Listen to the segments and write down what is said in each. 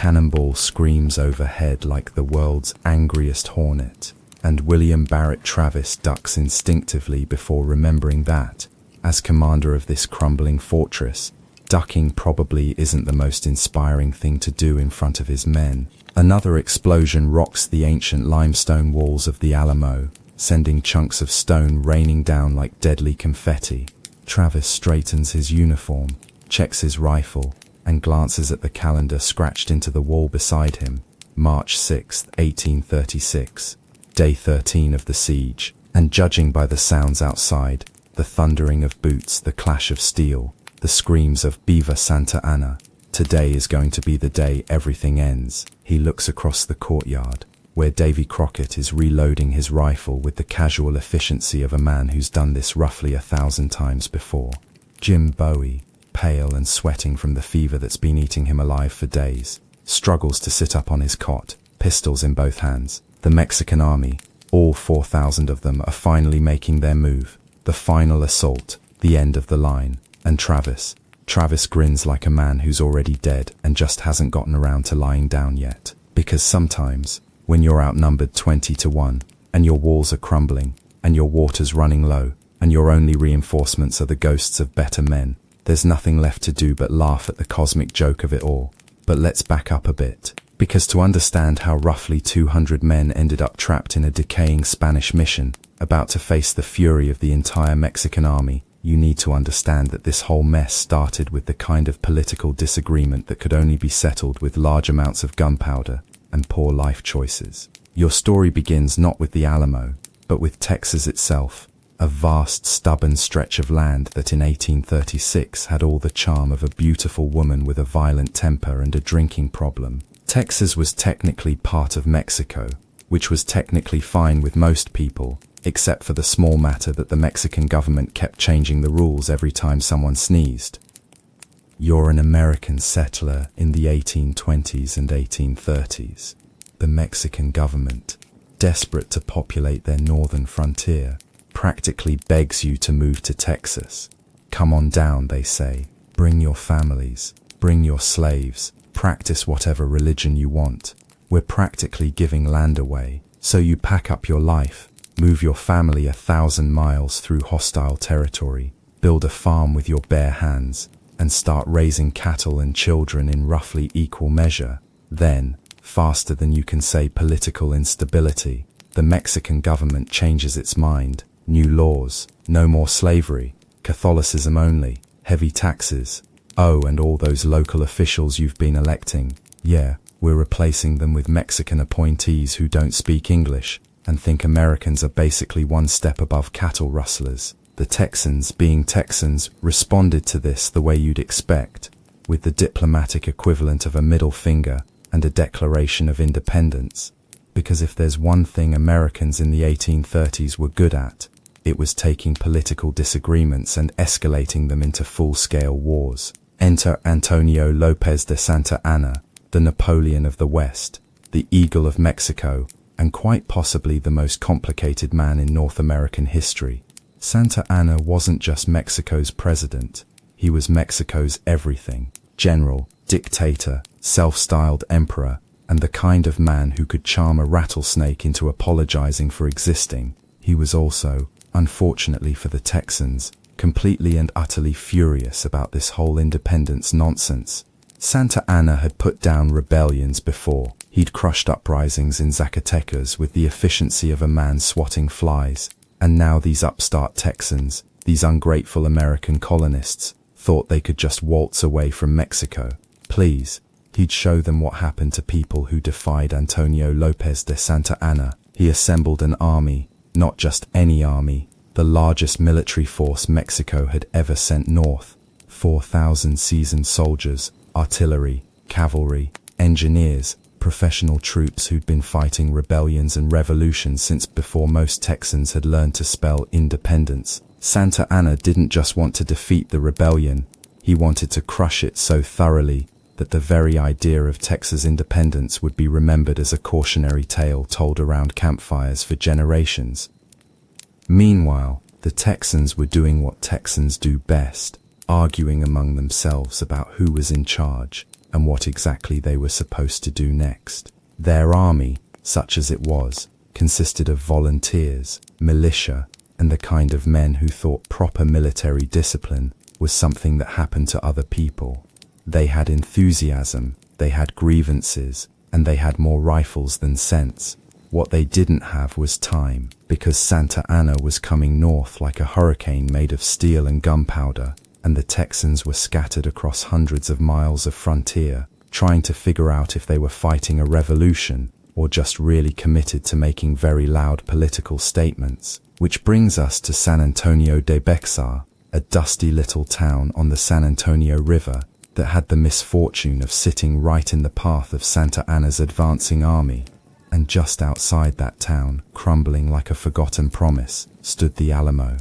cannonball screams overhead like the world's angriest hornet, and William Barrett Travis ducks instinctively before remembering that, as commander of this crumbling fortress, ducking probably isn't the most inspiring thing to do in front of his men. Another explosion rocks the ancient limestone walls of the Alamo, sending chunks of stone raining down like deadly confetti. Travis straightens his uniform, checks his rifle, and glances at the calendar scratched into the wall beside him. March 6, 1836, day 13 of the siege, and judging by the sounds outside, the thundering of boots, the clash of steel, the screams of "Viva Santa Anna," today is going to be the day everything ends. He looks across the courtyard, where Davy Crockett is reloading his rifle with the casual efficiency of a man who's done this roughly 1,000 times before. Jim Bowie, pale and sweating from the fever that's been eating him alive for days, struggles to sit up on his cot, pistols in both hands. The Mexican army, all 4,000 of them, are finally making their move. The final assault, the end of the line. And Travis grins like a man who's already dead and just hasn't gotten around to lying down yet. Because sometimes, when you're outnumbered 20-1, and your walls are crumbling, and your water's running low, and your only reinforcements are the ghosts of better men, there's nothing left to do but laugh at the cosmic joke of it all. But let's back up a bit, because to understand how roughly 200 men ended up trapped in a decaying Spanish mission, about to face the fury of the entire Mexican army, you need to understand that this whole mess started with the kind of political disagreement that could only be settled with large amounts of gunpowder and poor life choices. Your story begins not with the Alamo, but with Texas itself, a vast, stubborn stretch of land that in 1836 had all the charm of a beautiful woman with a violent temper and a drinking problem. Texas was technically part of Mexico, which was technically fine with most people, except for the small matter that the Mexican government kept changing the rules every time someone sneezed. You're an American settler in the 1820s and 1830s. The Mexican government, desperate to populate their northern frontier, practically begs you to move to Texas. Come on down, they say. Bring your families, bring your slaves, practice whatever religion you want. We're practically giving land away, so you pack up your life, move your family 1,000 miles through hostile territory, build a farm with your bare hands, and start raising cattle and children in roughly equal measure. Then, faster than you can say political instability, the Mexican government changes its mind. New laws, no more slavery, Catholicism only, heavy taxes. Oh, and all those local officials you've been electing. Yeah, we're replacing them with Mexican appointees who don't speak English and think Americans are basically one step above cattle rustlers. The Texans, being Texans, responded to this the way you'd expect, with the diplomatic equivalent of a middle finger and a declaration of independence. Because if there's one thing Americans in the 1830s were good at, it was taking political disagreements and escalating them into full-scale wars. Enter Antonio López de Santa Anna, the Napoleon of the West, the Eagle of Mexico, and quite possibly the most complicated man in North American history. Santa Anna wasn't just Mexico's president, he was Mexico's everything. General, dictator, self-styled emperor, and the kind of man who could charm a rattlesnake into apologizing for existing. He was also, unfortunately for the Texans, completely and utterly furious about this whole independence nonsense. Santa Anna had put down rebellions before. He'd crushed uprisings in Zacatecas with the efficiency of a man swatting flies. And now these upstart Texans, these ungrateful American colonists, thought they could just waltz away from Mexico. Please, he'd show them what happened to people who defied Antonio López de Santa Anna. He assembled an army, not just any army, the largest military force Mexico had ever sent north. 4,000 seasoned soldiers, artillery, cavalry, engineers, professional troops who'd been fighting rebellions and revolutions since before most Texans had learned to spell independence. Santa Anna didn't just want to defeat the rebellion, he wanted to crush it so thoroughly that the very idea of Texas independence would be remembered as a cautionary tale told around campfires for generations. Meanwhile, the Texans were doing what Texans do best, arguing among themselves about who was in charge. and what exactly they were supposed to do next. Their army, such as it was, consisted of volunteers, militia, and the kind of men who thought proper military discipline was something that happened to other people. They had enthusiasm, they had grievances, and they had more rifles than sense. What they didn't have was time, because Santa Anna was coming north like a hurricane made of steel and gunpowder, and the Texans were scattered across hundreds of miles of frontier, trying to figure out if they were fighting a revolution or just really committed to making very loud political statements. Which brings us to San Antonio de Bexar, a dusty little town on the San Antonio River that had the misfortune of sitting right in the path of Santa Anna's advancing army. And just outside that town, crumbling like a forgotten promise, stood the Alamo.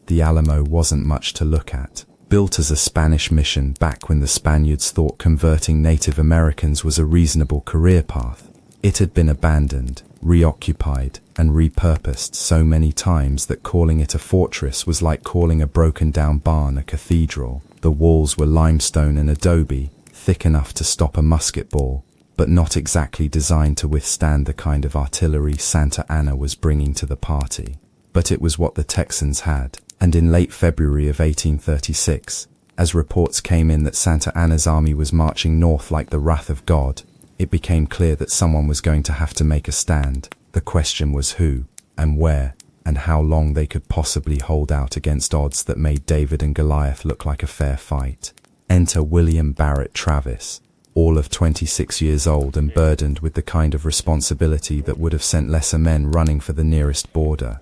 The Alamo wasn't much to look at. Built as a Spanish mission back when the Spaniards thought converting Native Americans was a reasonable career path, it had been abandoned, reoccupied, and repurposed so many times that calling it a fortress was like calling a broken-down barn a cathedral. The walls were limestone and adobe, thick enough to stop a musket ball, but not exactly designed to withstand the kind of artillery Santa Anna was bringing to the party. But it was what the Texans had, and in late February of 1836, as reports came in that Santa Anna's army was marching north like the wrath of God, it became clear that someone was going to have to make a stand. The question was who, and where, and how long they could possibly hold out against odds that made David and Goliath look like a fair fight. Enter William Barrett Travis, all of 26 years old and burdened with the kind of responsibility that would have sent lesser men running for the nearest border.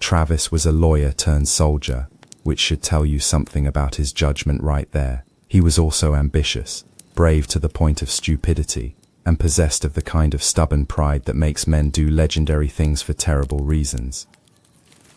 Travis was a lawyer turned soldier, which should tell you something about his judgment right there. He was also ambitious, brave to the point of stupidity, and possessed of the kind of stubborn pride that makes men do legendary things for terrible reasons.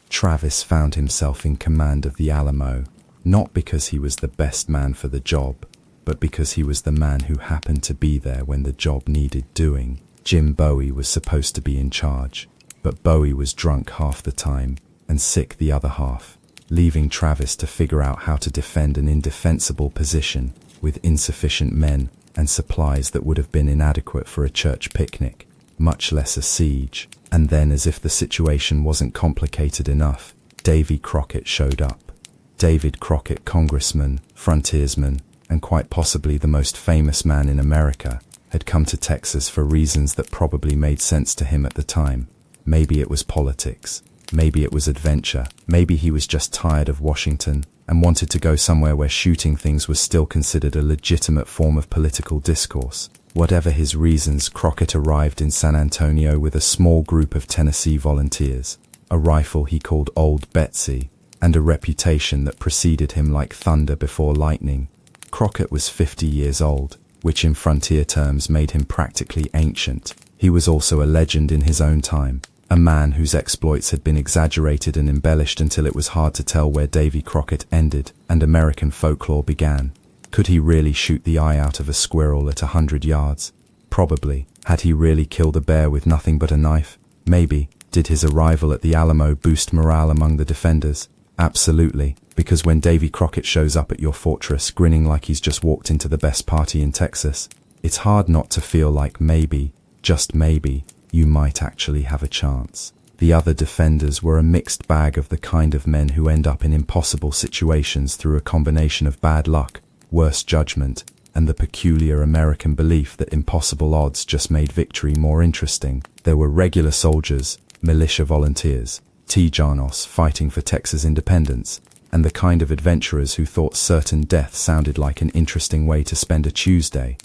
Travis found himself in command of the Alamo, not because he was the best man for the job, but because he was the man who happened to be there when the job needed doing. Jim Bowie was supposed to be in charge, but Bowie was drunk half the time and sick the other half, leaving Travis to figure out how to defend an indefensible position with insufficient men and supplies that would have been inadequate for a church picnic, much less a siege. And then, as if the situation wasn't complicated enough, Davy Crockett showed up. David Crockett, congressman, frontiersman, and quite possibly the most famous man in America, had come to Texas for reasons that probably made sense to him at the time. Maybe it was politics, maybe it was adventure, maybe he was just tired of Washington and wanted to go somewhere where shooting things was still considered a legitimate form of political discourse. Whatever his reasons, Crockett arrived in San Antonio with a small group of Tennessee volunteers, a rifle he called Old Betsy, and a reputation that preceded him like thunder before lightning. Crockett was 50 years old, which in frontier terms made him practically ancient. He was also a legend in his own time, a man whose exploits had been exaggerated and embellished until it was hard to tell where Davy Crockett ended and American folklore began. Could he really shoot the eye out of a squirrel at 100 yards? Probably. Had he really killed a bear with nothing but a knife? Maybe. Did his arrival at the Alamo boost morale among the defenders? Absolutely, because when Davy Crockett shows up at your fortress grinning like he's just walked into the best party in Texas, it's hard not to feel like maybe, just maybe, you might actually have a chance. The other defenders were a mixed bag of the kind of men who end up in impossible situations through a combination of bad luck, worse judgment, and the peculiar American belief that impossible odds just made victory more interesting. There were regular soldiers, militia volunteers, Tijanos fighting for Texas independence, and the kind of adventurers who thought certain death sounded like an interesting way to spend a Tuesday.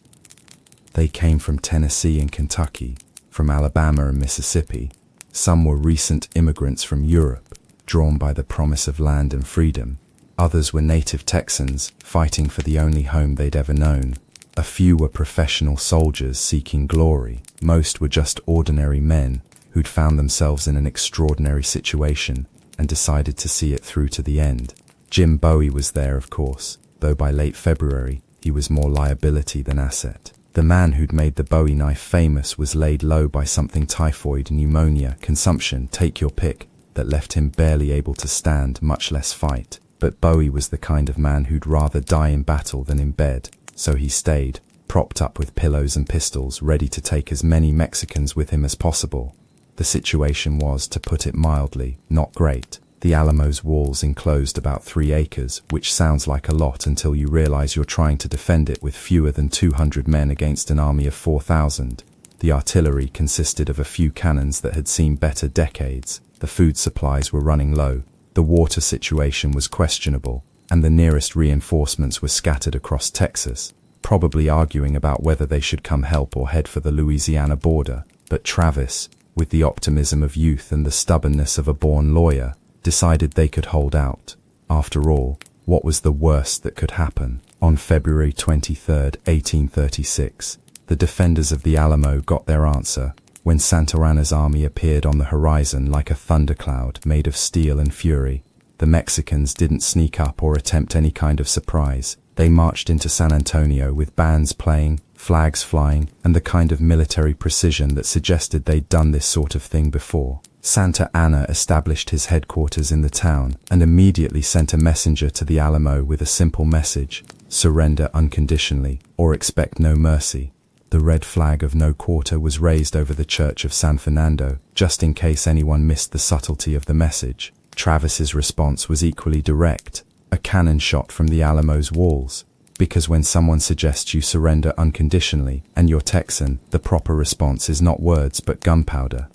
They came from Tennessee and Kentucky, from Alabama and Mississippi. Some were recent immigrants from Europe, drawn by the promise of land and freedom. Others were native Texans, fighting for the only home they'd ever known. A few were professional soldiers seeking glory. Most were just ordinary men who'd found themselves in an extraordinary situation and decided to see it through to the end. Jim Bowie was there, of course, though by late February he was more liability than asset. The man who'd made the Bowie knife famous was laid low by something typhoid, pneumonia, consumption, take your pick, that left him barely able to stand, much less fight. But Bowie was the kind of man who'd rather die in battle than in bed, so he stayed, propped up with pillows and pistols, ready to take as many Mexicans with him as possible. The situation was, to put it mildly, not great. The Alamo's walls enclosed about 3 acres, which sounds like a lot until you realize you're trying to defend it with fewer than 200 men against an army of 4,000. The artillery consisted of a few cannons that had seen better decades. The food supplies were running low. The water situation was questionable, and the nearest reinforcements were scattered across Texas, probably arguing about whether they should come help or head for the Louisiana border. But Travis, with the optimism of youth and the stubbornness of a born lawyer, decided they could hold out. After all, what was the worst that could happen? On February 23, 1836, the defenders of the Alamo got their answer, when Santa Anna's army appeared on the horizon like a thundercloud made of steel and fury. The Mexicans didn't sneak up or attempt any kind of surprise. They marched into San Antonio with bands playing, flags flying, and the kind of military precision that suggested they'd done this sort of thing before. Santa Anna established his headquarters in the town and immediately sent a messenger to the Alamo with a simple message: surrender unconditionally or expect no mercy. The red flag of no quarter was raised over the church of San Fernando, just in case anyone missed the subtlety of the message. Travis's response was equally direct: a cannon shot from the Alamo's walls. Because when someone suggests you surrender unconditionally and you're Texan, the proper response is not words but gunpowder.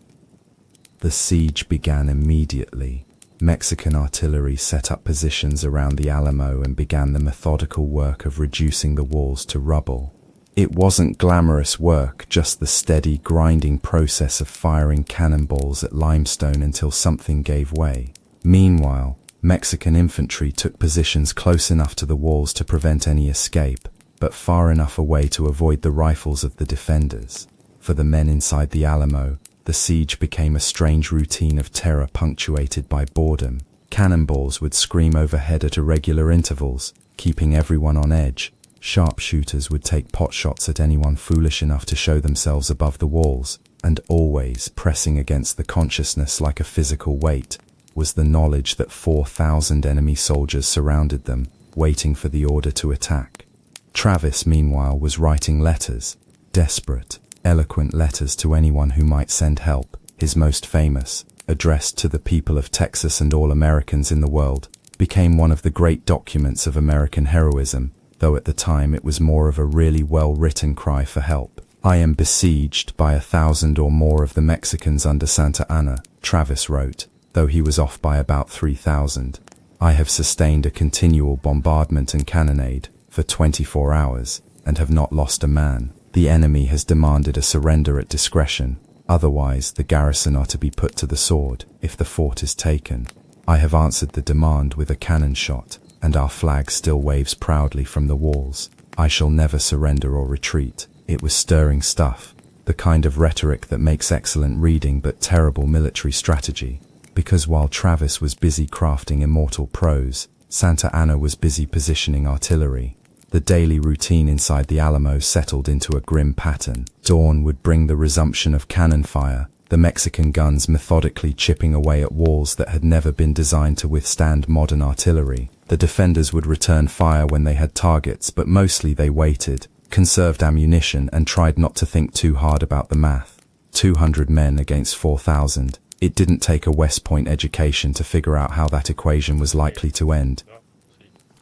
The siege began immediately. Mexican artillery set up positions around the Alamo and began the methodical work of reducing the walls to rubble. It wasn't glamorous work, just the steady, grinding process of firing cannonballs at limestone until something gave way. Meanwhile, Mexican infantry took positions close enough to the walls to prevent any escape, but far enough away to avoid the rifles of the defenders. For the men inside the Alamo, the siege became a strange routine of terror punctuated by boredom. Cannonballs would scream overhead at irregular intervals, keeping everyone on edge. Sharpshooters would take potshots at anyone foolish enough to show themselves above the walls, and always pressing against the consciousness like a physical weight was the knowledge that 4,000 enemy soldiers surrounded them, waiting for the order to attack. Travis, meanwhile, was writing letters, desperate, eloquent letters to anyone who might send help. His most famous, addressed to the people of Texas and all Americans in the world, became one of the great documents of American heroism, though at the time it was more of a really well-written cry for help. "I am besieged by 1,000 or more of the Mexicans under Santa Anna," Travis wrote, though he was off by about 3,000. "I have sustained a continual bombardment and cannonade for 24 hours and have not lost a man. The enemy has demanded a surrender at discretion, otherwise the garrison are to be put to the sword if the fort is taken. I have answered the demand with a cannon shot, and our flag still waves proudly from the walls. I shall never surrender or retreat." It was stirring stuff, the kind of rhetoric that makes excellent reading but terrible military strategy. Because while Travis was busy crafting immortal prose, Santa Anna was busy positioning artillery. The daily routine inside the Alamo settled into a grim pattern. Dawn would bring the resumption of cannon fire, the Mexican guns methodically chipping away at walls that had never been designed to withstand modern artillery. The defenders would return fire when they had targets, but mostly they waited, conserved ammunition, and tried not to think too hard about the math. 200 men against 4,000. It didn't take a West Point education to figure out how that equation was likely to end.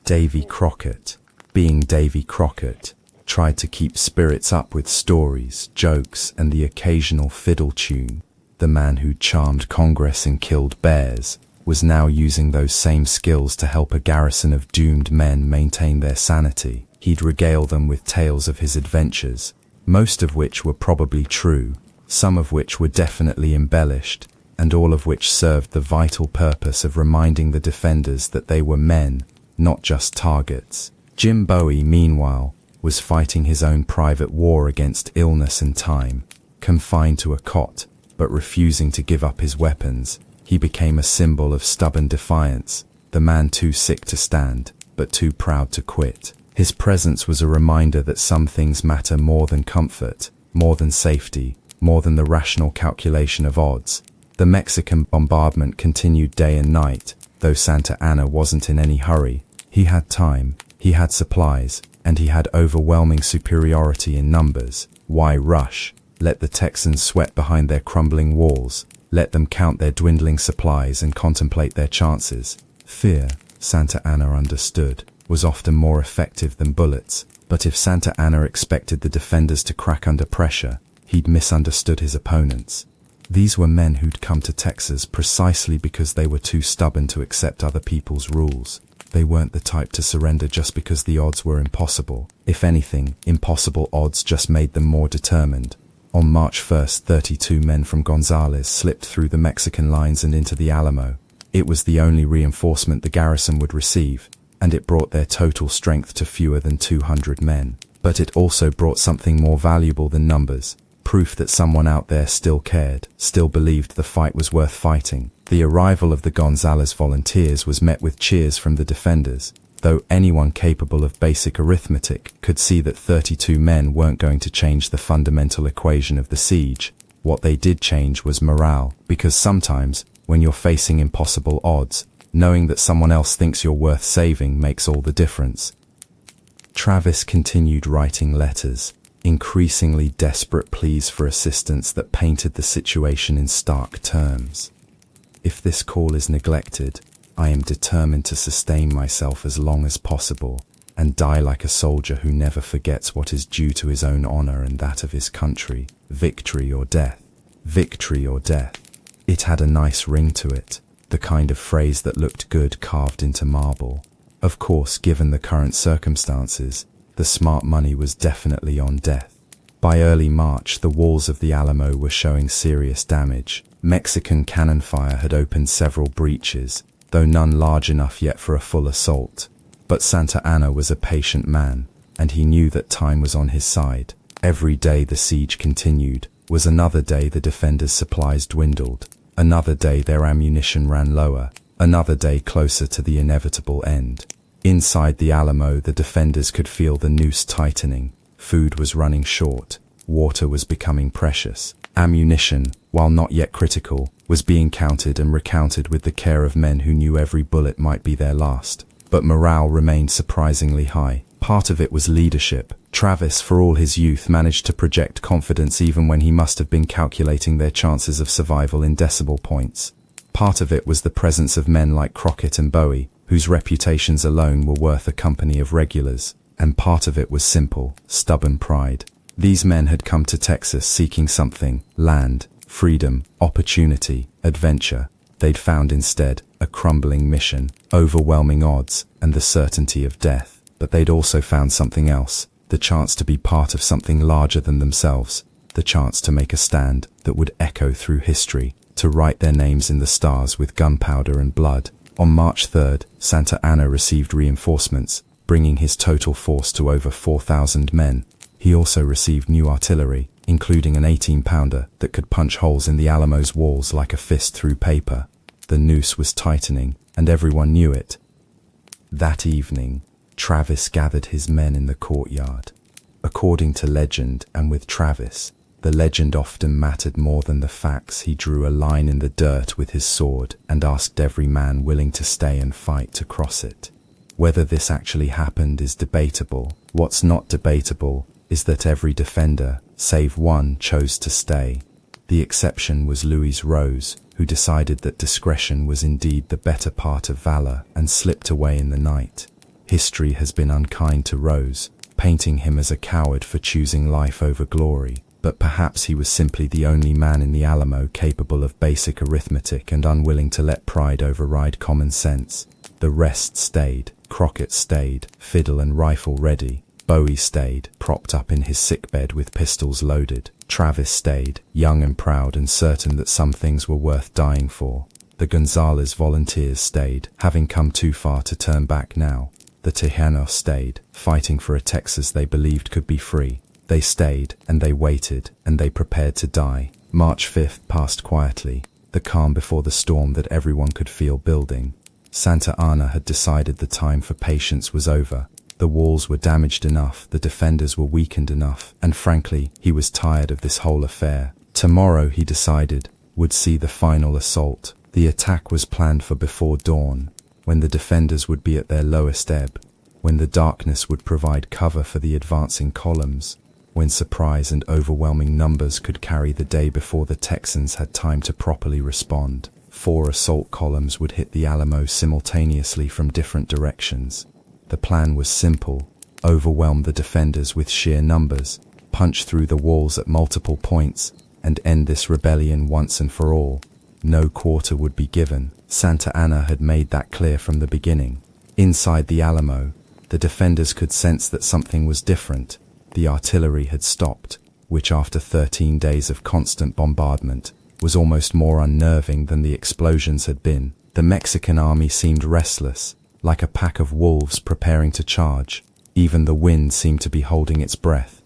Davy Crockett, being Davy Crockett, tried to keep spirits up with stories, jokes, and the occasional fiddle tune. The man who charmed Congress and killed bears was now using those same skills to help a garrison of doomed men maintain their sanity. He'd regale them with tales of his adventures, most of which were probably true, some of which were definitely embellished, and all of which served the vital purpose of reminding the defenders that they were men, not just targets. Jim Bowie, meanwhile, was fighting his own private war against illness and time. Confined to a cot, but refusing to give up his weapons, he became a symbol of stubborn defiance, the man too sick to stand, but too proud to quit. His presence was a reminder that some things matter more than comfort, more than safety, more than the rational calculation of odds. The Mexican bombardment continued day and night, though Santa Anna wasn't in any hurry. He had time, he had supplies, and he had overwhelming superiority in numbers. Why rush? Let the Texans sweat behind their crumbling walls. Let them count their dwindling supplies and contemplate their chances. Fear, Santa Anna understood, was often more effective than bullets. But if Santa Anna expected the defenders to crack under pressure, he'd misunderstood his opponents. These were men who'd come to Texas precisely because they were too stubborn to accept other people's rules. They weren't the type to surrender just because the odds were impossible. If anything, impossible odds just made them more determined. On March 1st, 32 men from Gonzales slipped through the Mexican lines and into the Alamo. It was the only reinforcement the garrison would receive, and it brought their total strength to fewer than 200 men. But it also brought something more valuable than numbers. Proof that someone out there still cared, still believed the fight was worth fighting. The arrival of the Gonzales volunteers was met with cheers from the defenders, though anyone capable of basic arithmetic could see that 32 men weren't going to change the fundamental equation of the siege. What they did change was morale, because sometimes, when you're facing impossible odds, knowing that someone else thinks you're worth saving makes all the difference. Travis continued writing letters, increasingly desperate pleas for assistance that painted the situation in stark terms. If this call is neglected, I am determined to sustain myself as long as possible and die like a soldier who never forgets what is due to his own honor and that of his country. Victory or death. Victory or death. It had a nice ring to it, the kind of phrase that looked good carved into marble. Of course, given the current circumstances, the smart money was definitely on death. By early March, the walls of the Alamo were showing serious damage. Mexican cannon fire had opened several breaches, though none large enough yet for a full assault. But Santa Anna was a patient man, and he knew that time was on his side. Every day the siege continued was another day the defenders' supplies dwindled, another day their ammunition ran lower, another day closer to the inevitable end. Inside the Alamo, the defenders could feel the noose tightening. Food was running short. Water was becoming precious. Ammunition, while not yet critical, was being counted and recounted with the care of men who knew every bullet might be their last. But morale remained surprisingly high. Part of it was leadership. Travis, for all his youth, managed to project confidence even when he must have been calculating their chances of survival in decimal points. Part of it was the presence of men like Crockett and Bowie, whose reputations alone were worth a company of regulars. And part of it was simple, stubborn pride. These men had come to Texas seeking something: land, freedom, opportunity, adventure. They'd found instead a crumbling mission, overwhelming odds, and the certainty of death. But they'd also found something else, the chance to be part of something larger than themselves, the chance to make a stand that would echo through history, to write their names in the stars with gunpowder and blood. On March 3rd, Santa Anna received reinforcements, bringing his total force to over 4,000 men. He also received new artillery, including an 18-pounder that could punch holes in the Alamo's walls like a fist through paper. The noose was tightening, and everyone knew it. That evening, Travis gathered his men in the courtyard. According to legend, and with Travis, the legend often mattered more than the facts, he drew a line in the dirt with his sword and asked every man willing to stay and fight to cross it. Whether this actually happened is debatable. What's not debatable is that every defender, save one, chose to stay. The exception was Louis Rose, who decided that discretion was indeed the better part of valor and slipped away in the night. History has been unkind to Rose, painting him as a coward for choosing life over glory. But perhaps he was simply the only man in the Alamo capable of basic arithmetic and unwilling to let pride override common sense. The rest stayed. Crockett stayed, fiddle and rifle ready. Bowie stayed, propped up in his sickbed with pistols loaded. Travis stayed, young and proud and certain that some things were worth dying for. The Gonzales volunteers stayed, having come too far to turn back now. The Tejanos stayed, fighting for a Texas they believed could be free. They stayed, and they waited, and they prepared to die. March 5th passed quietly, the calm before the storm that everyone could feel building. Santa Anna had decided the time for patience was over. The walls were damaged enough, the defenders were weakened enough, and frankly, he was tired of this whole affair. Tomorrow, he decided, would see the final assault. The attack was planned for before dawn, when the defenders would be at their lowest ebb, when the darkness would provide cover for the advancing columns, when surprise and overwhelming numbers could carry the day before the Texans had time to properly respond. 4 assault columns would hit the Alamo simultaneously from different directions. The plan was simple: overwhelm the defenders with sheer numbers, punch through the walls at multiple points, and end this rebellion once and for all. No quarter would be given. Santa Anna had made that clear from the beginning. Inside the Alamo, the defenders could sense that something was different. The artillery had stopped, which after 13 days of constant bombardment was almost more unnerving than the explosions had been. The Mexican army seemed restless, like a pack of wolves preparing to charge. Even the wind seemed to be holding its breath.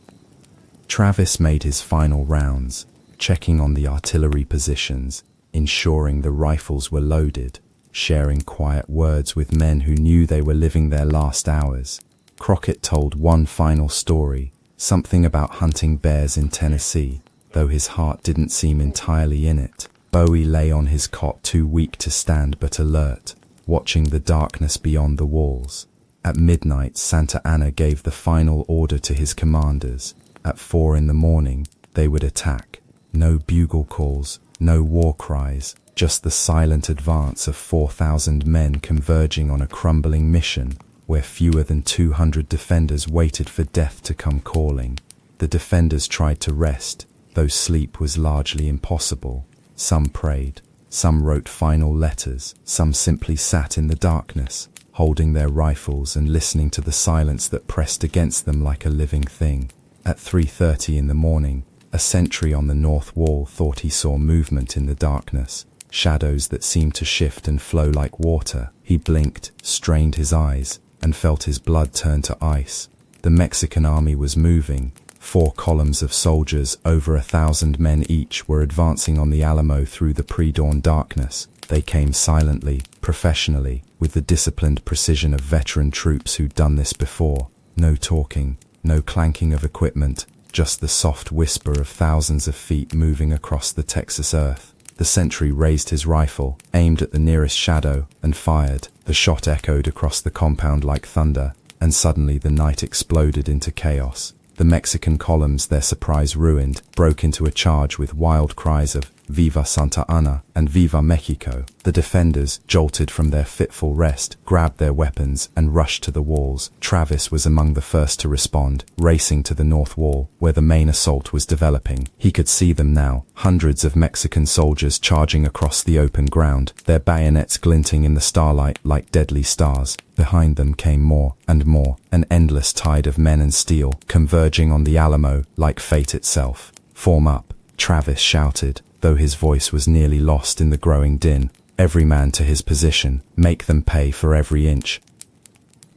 Travis made his final rounds, checking on the artillery positions, ensuring the rifles were loaded, sharing quiet words with men who knew they were living their last hours. Crockett told one final story, something about hunting bears in Tennessee, though his heart didn't seem entirely in it. Bowie lay on his cot, too weak to stand but alert, watching the darkness beyond the walls. At midnight, Santa Anna gave the final order to his commanders. At 4 in the morning, they would attack. No bugle calls, no war cries, just the silent advance of 4,000 men converging on a crumbling mission where fewer than 200 defenders waited for death to come calling. The defenders tried to rest, though sleep was largely impossible. Some prayed, some wrote final letters, some simply sat in the darkness, holding their rifles and listening to the silence that pressed against them like a living thing. At 3:30 in the morning, a sentry on the north wall thought he saw movement in the darkness, shadows that seemed to shift and flow like water. He blinked, strained his eyes, and felt his blood turn to ice. The Mexican army was moving. 4 columns of soldiers, over 1,000 men each, were advancing on the Alamo through the pre-dawn darkness. They came silently, professionally, with the disciplined precision of veteran troops who'd done this before. No talking, no clanking of equipment, just the soft whisper of thousands of feet moving across the Texas earth. The sentry raised his rifle, aimed at the nearest shadow, and fired. The shot echoed across the compound like thunder, and suddenly the night exploded into chaos. The Mexican columns, their surprise ruined, broke into a charge with wild cries of "Viva Santa Anna" and "Viva Mexico." The defenders, jolted from their fitful rest, grabbed their weapons and rushed to the walls. Travis was among the first to respond, racing to the north wall, where the main assault was developing. He could see them now, hundreds of Mexican soldiers charging across the open ground, their bayonets glinting in the starlight like deadly stars. Behind them came more and more, an endless tide of men and steel, converging on the Alamo like fate itself. "Form up," Travis shouted, though his voice was nearly lost in the growing din. "Every man to his position, make them pay for every inch."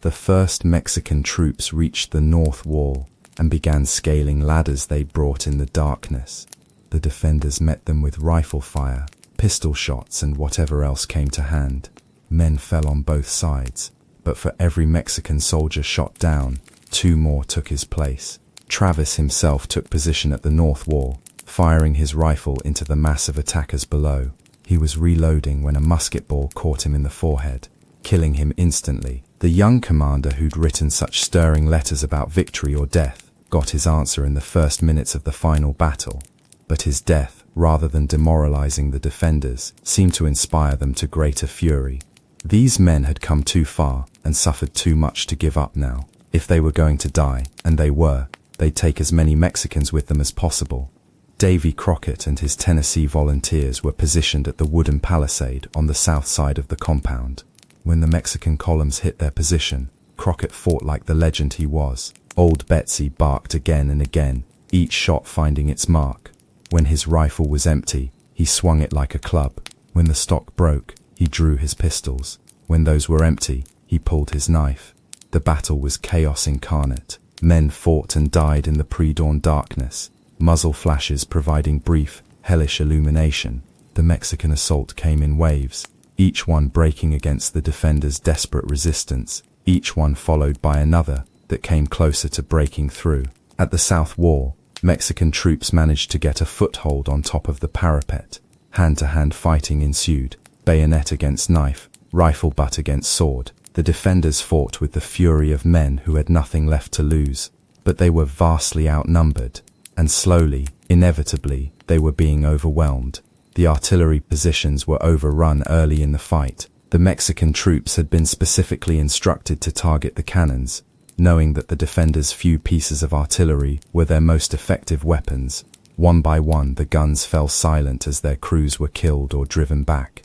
The first Mexican troops reached the north wall and began scaling ladders they brought in the darkness. The defenders met them with rifle fire, pistol shots, and whatever else came to hand. Men fell on both sides, but for every Mexican soldier shot down, 2 more took his place. Travis himself took position at the north wall, firing his rifle into the mass of attackers below. He was reloading when a musket ball caught him in the forehead, killing him instantly. The young commander who'd written such stirring letters about victory or death got his answer in the first minutes of the final battle. But his death, rather than demoralizing the defenders, seemed to inspire them to greater fury. These men had come too far and suffered too much to give up now. If they were going to die, and they were, they'd take as many Mexicans with them as possible. Davy Crockett and his Tennessee volunteers were positioned at the wooden palisade on the south side of the compound. When the Mexican columns hit their position, Crockett fought like the legend he was. Old Betsy barked again and again, each shot finding its mark. When his rifle was empty, he swung it like a club. When the stock broke, he drew his pistols. When those were empty, he pulled his knife. The battle was chaos incarnate. Men fought and died in the pre-dawn darkness, muzzle flashes providing brief, hellish illumination. The Mexican assault came in waves, each one breaking against the defenders' desperate resistance, each one followed by another that came closer to breaking through. At the south wall, Mexican troops managed to get a foothold on top of the parapet. Hand-to-hand fighting ensued, bayonet against knife, rifle butt against sword. The defenders fought with the fury of men who had nothing left to lose, but they were vastly outnumbered, and slowly, inevitably, they were being overwhelmed. The artillery positions were overrun early in the fight. The Mexican troops had been specifically instructed to target the cannons, knowing that the defenders' few pieces of artillery were their most effective weapons. One by one, the guns fell silent as their crews were killed or driven back.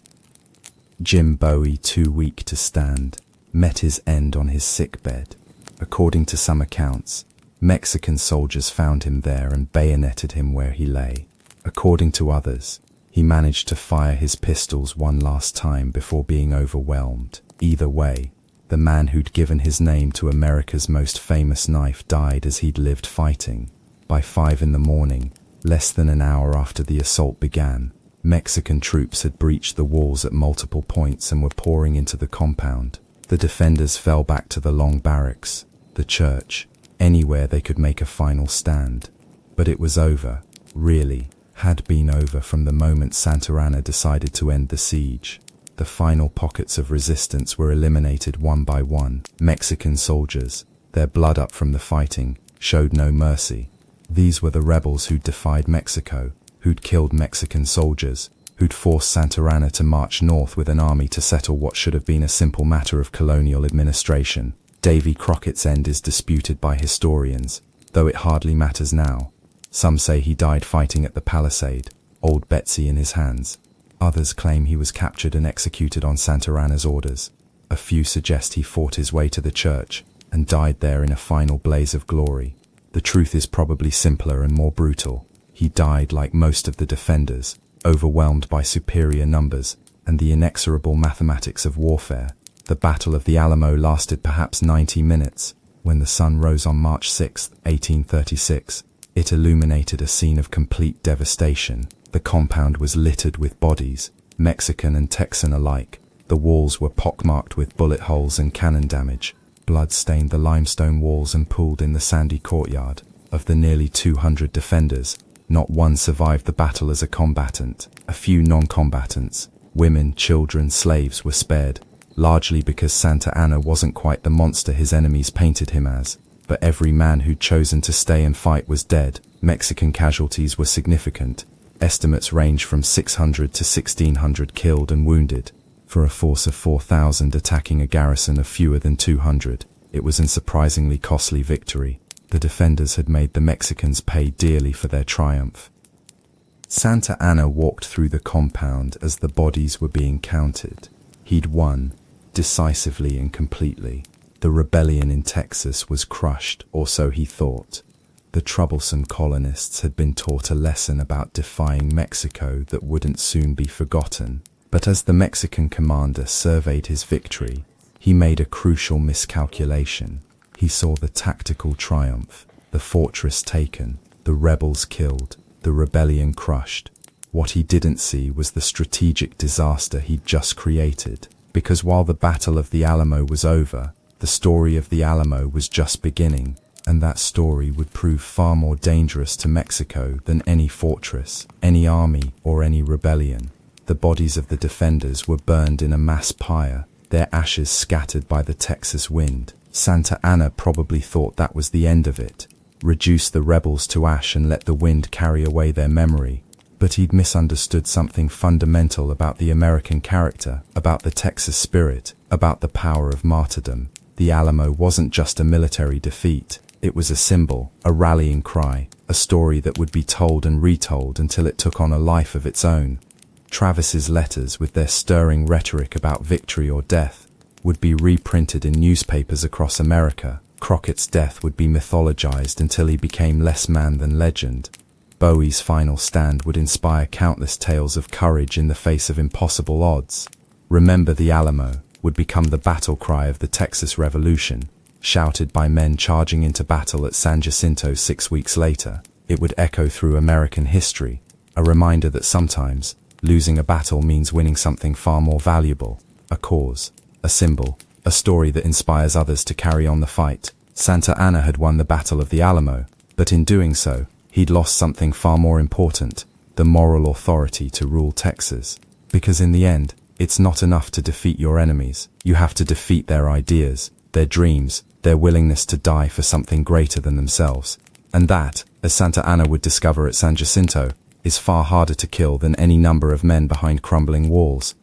Jim Bowie, too weak to stand, met his end on his sickbed. According to some accounts, Mexican soldiers found him there and bayoneted him where he lay. According to others, he managed to fire his pistols one last time before being overwhelmed. Either way, the man who'd given his name to America's most famous knife died as he'd lived fighting. By 5 in the morning, less than an hour after the assault began, Mexican troops had breached the walls at multiple points and were pouring into the compound. The defenders fell back to the long barracks, the church, anywhere they could make a final stand. But it was over, really, had been over from the moment Santa Anna decided to end the siege. The final pockets of resistance were eliminated one by one. Mexican soldiers, their blood up from the fighting, showed no mercy. These were the rebels who'd defied Mexico, who'd killed Mexican soldiers, who'd forced Santa Anna to march north with an army to settle what should have been a simple matter of colonial administration. Davy Crockett's end is disputed by historians, though it hardly matters now. Some say he died fighting at the Palisade, Old Betsy in his hands. Others claim he was captured and executed on Santa Anna's orders. A few suggest he fought his way to the church and died there in a final blaze of glory. The truth is probably simpler and more brutal. He died like most of the defenders, overwhelmed by superior numbers and the inexorable mathematics of warfare. The Battle of the Alamo lasted perhaps 90 minutes. When the sun rose on March 6, 1836, it illuminated a scene of complete devastation. The compound was littered with bodies, Mexican and Texan alike. The walls were pockmarked with bullet holes and cannon damage. Blood stained the limestone walls and pooled in the sandy courtyard. Of the nearly 200 defenders, not one survived the battle as a combatant. A few non-combatants, women, children, slaves, were spared, largely because Santa Anna wasn't quite the monster his enemies painted him as. But every man who'd chosen to stay and fight was dead. Mexican casualties were significant. Estimates range from 600 to 1,600 killed and wounded. For a force of 4,000 attacking a garrison of fewer than 200, it was a surprisingly costly victory. The defenders had made the Mexicans pay dearly for their triumph. Santa Anna walked through the compound as the bodies were being counted. He'd won, decisively and completely. The rebellion in Texas was crushed, or so he thought. The troublesome colonists had been taught a lesson about defying Mexico that wouldn't soon be forgotten. But as the Mexican commander surveyed his victory, he made a crucial miscalculation. He saw the tactical triumph, the fortress taken, the rebels killed, the rebellion crushed. What he didn't see was the strategic disaster he'd just created. Because while the Battle of the Alamo was over, the story of the Alamo was just beginning, and that story would prove far more dangerous to Mexico than any fortress, any army, or any rebellion. The bodies of the defenders were burned in a mass pyre, their ashes scattered by the Texas wind. Santa Anna probably thought that was the end of it. Reduce the rebels to ash and let the wind carry away their memory. But he'd misunderstood something fundamental about the American character, about the Texas spirit, about the power of martyrdom. The Alamo wasn't just a military defeat. It was a symbol, a rallying cry, a story that would be told and retold until it took on a life of its own. Travis's letters, with their stirring rhetoric about victory or death, would be reprinted in newspapers across America. Crockett's death would be mythologized until he became less man than legend. Bowie's final stand would inspire countless tales of courage in the face of impossible odds. Remember the Alamo would become the battle cry of the Texas Revolution, shouted by men charging into battle at San Jacinto 6 weeks later. It would echo through American history, a reminder that sometimes losing a battle means winning something far more valuable, a cause, a symbol, a story that inspires others to carry on the fight. Santa Anna had won the Battle of the Alamo, but in doing so, he'd lost something far more important, the moral authority to rule Texas. Because in the end, It's not enough to defeat your enemies. You have to defeat their ideas, their dreams, their willingness to die for something greater than themselves. And that, as Santa Anna would discover at San Jacinto, is far harder to kill than any number of men behind crumbling walls.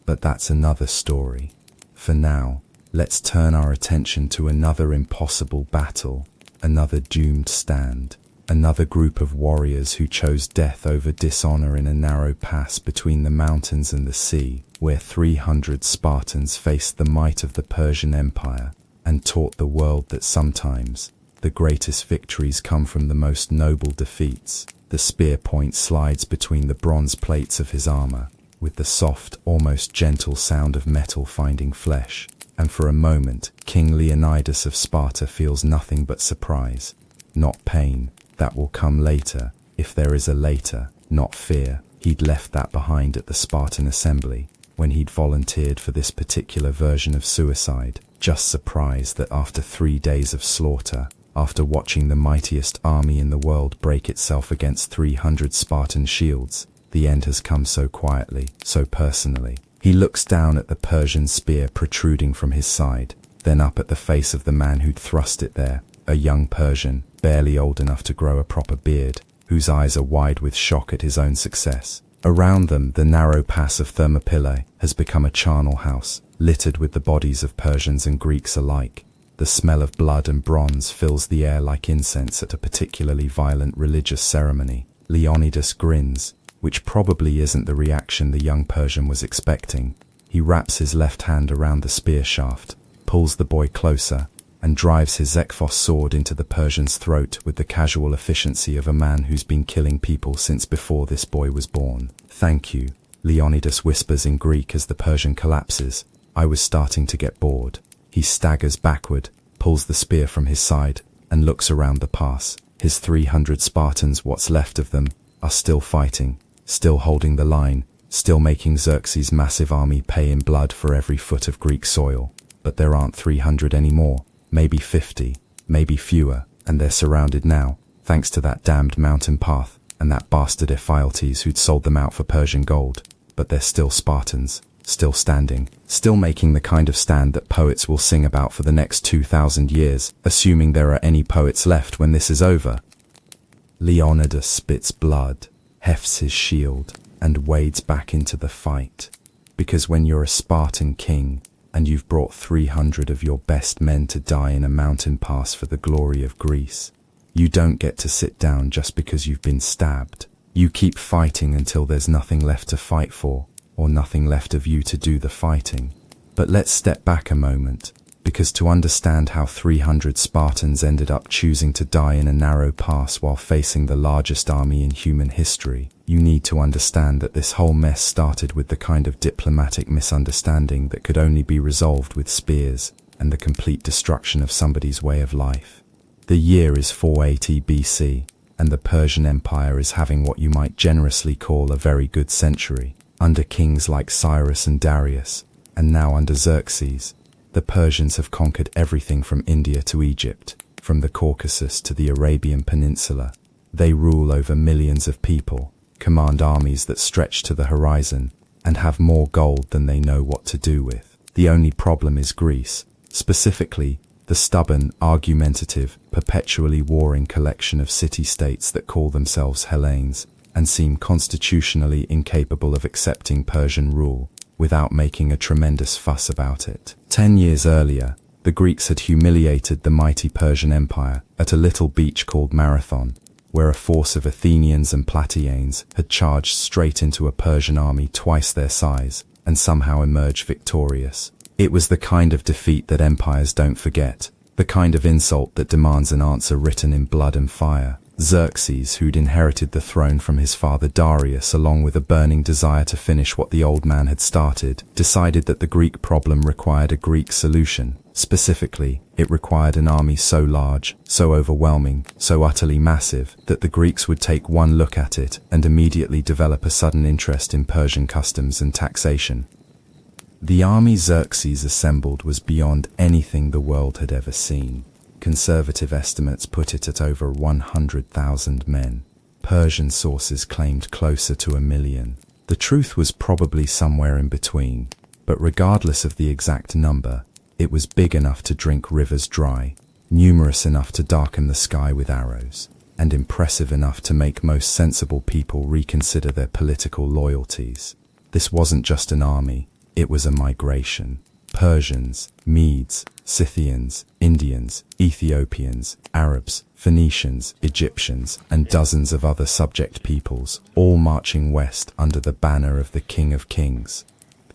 But that's another story. For now, let's turn our attention to another impossible battle, another doomed stand, another group of warriors who chose death over dishonor in a narrow pass between the mountains and the sea, where 300 Spartans faced the might of the Persian Empire and taught the world that sometimes the greatest victories come from the most noble defeats. The spear point slides between the bronze plates of his armor, with the soft, almost gentle sound of metal finding flesh, and for a moment, King Leonidas of Sparta feels nothing but surprise. Not pain, that will come later, if there is a later, not fear. He'd left that behind at the Spartan assembly, when he'd volunteered for this particular version of suicide, just surprised that after 3 days of slaughter, after watching the mightiest army in the world break itself against 300 Spartan shields, the end has come so quietly, so personally. He looks down at the Persian spear protruding from his side, then up at the face of the man who'd thrust it there, a young Persian, barely old enough to grow a proper beard, whose eyes are wide with shock at his own success. Around them, the narrow pass of Thermopylae has become a charnel house, littered with the bodies of Persians and Greeks alike. The smell of blood and bronze fills the air like incense at a particularly violent religious ceremony. Leonidas grins, which probably isn't the reaction the young Persian was expecting. He wraps his left hand around the spear shaft, pulls the boy closer, and drives his Zekphos sword into the Persian's throat with the casual efficiency of a man who's been killing people since before this boy was born. "Thank you," Leonidas whispers in Greek as the Persian collapses. "I was starting to get bored." He staggers backward, pulls the spear from his side, and looks around the pass. His 300 Spartans, what's left of them, are still fighting, still holding the line, still making Xerxes' massive army pay in blood for every foot of Greek soil. But there aren't 300 anymore, maybe 50, maybe fewer, and they're surrounded now, thanks to that damned mountain path, and that bastard Ephialtes who'd sold them out for Persian gold. But they're still Spartans, still standing, still making the kind of stand that poets will sing about for the next 2,000 years, assuming there are any poets left when this is over. Leonidas spits blood, hefts his shield, and wades back into the fight. Because when you're a Spartan king, and you've brought 300 of your best men to die in a mountain pass for the glory of Greece, you don't get to sit down just because you've been stabbed. You keep fighting until there's nothing left to fight for, or nothing left of you to do the fighting. But let's step back a moment, because to understand how 300 Spartans ended up choosing to die in a narrow pass while facing the largest army in human history, you need to understand that this whole mess started with the kind of diplomatic misunderstanding that could only be resolved with spears and the complete destruction of somebody's way of life. The year is 480 BC, and the Persian Empire is having what you might generously call a very good century. Under kings like Cyrus and Darius, and now under Xerxes, the Persians have conquered everything from India to Egypt, from the Caucasus to the Arabian Peninsula. They rule over millions of people, command armies that stretch to the horizon, and have more gold than they know what to do with. The only problem is Greece, specifically the stubborn, argumentative, perpetually warring collection of city-states that call themselves Hellenes, and seem constitutionally incapable of accepting Persian rule without making a tremendous fuss about it. 10 years earlier, the Greeks had humiliated the mighty Persian Empire at a little beach called Marathon, where a force of Athenians and Plataeans had charged straight into a Persian army twice their size and somehow emerged victorious. It was the kind of defeat that empires don't forget, the kind of insult that demands an answer written in blood and fire. Xerxes, who'd inherited the throne from his father Darius along with a burning desire to finish what the old man had started, decided that the Greek problem required a Greek solution. Specifically, it required an army so large, so overwhelming, so utterly massive, that the Greeks would take one look at it and immediately develop a sudden interest in Persian customs and taxation. The army Xerxes assembled was beyond anything the world had ever seen. Conservative estimates put it at over 100,000 men. Persian sources claimed closer to 1 million. The truth was probably somewhere in between, but regardless of the exact number, it was big enough to drink rivers dry, numerous enough to darken the sky with arrows, and impressive enough to make most sensible people reconsider their political loyalties. This wasn't just an army, it was a migration. Persians, Medes, Scythians, Indians, Ethiopians, Arabs, Phoenicians, Egyptians, and dozens of other subject peoples, all marching west under the banner of the King of Kings.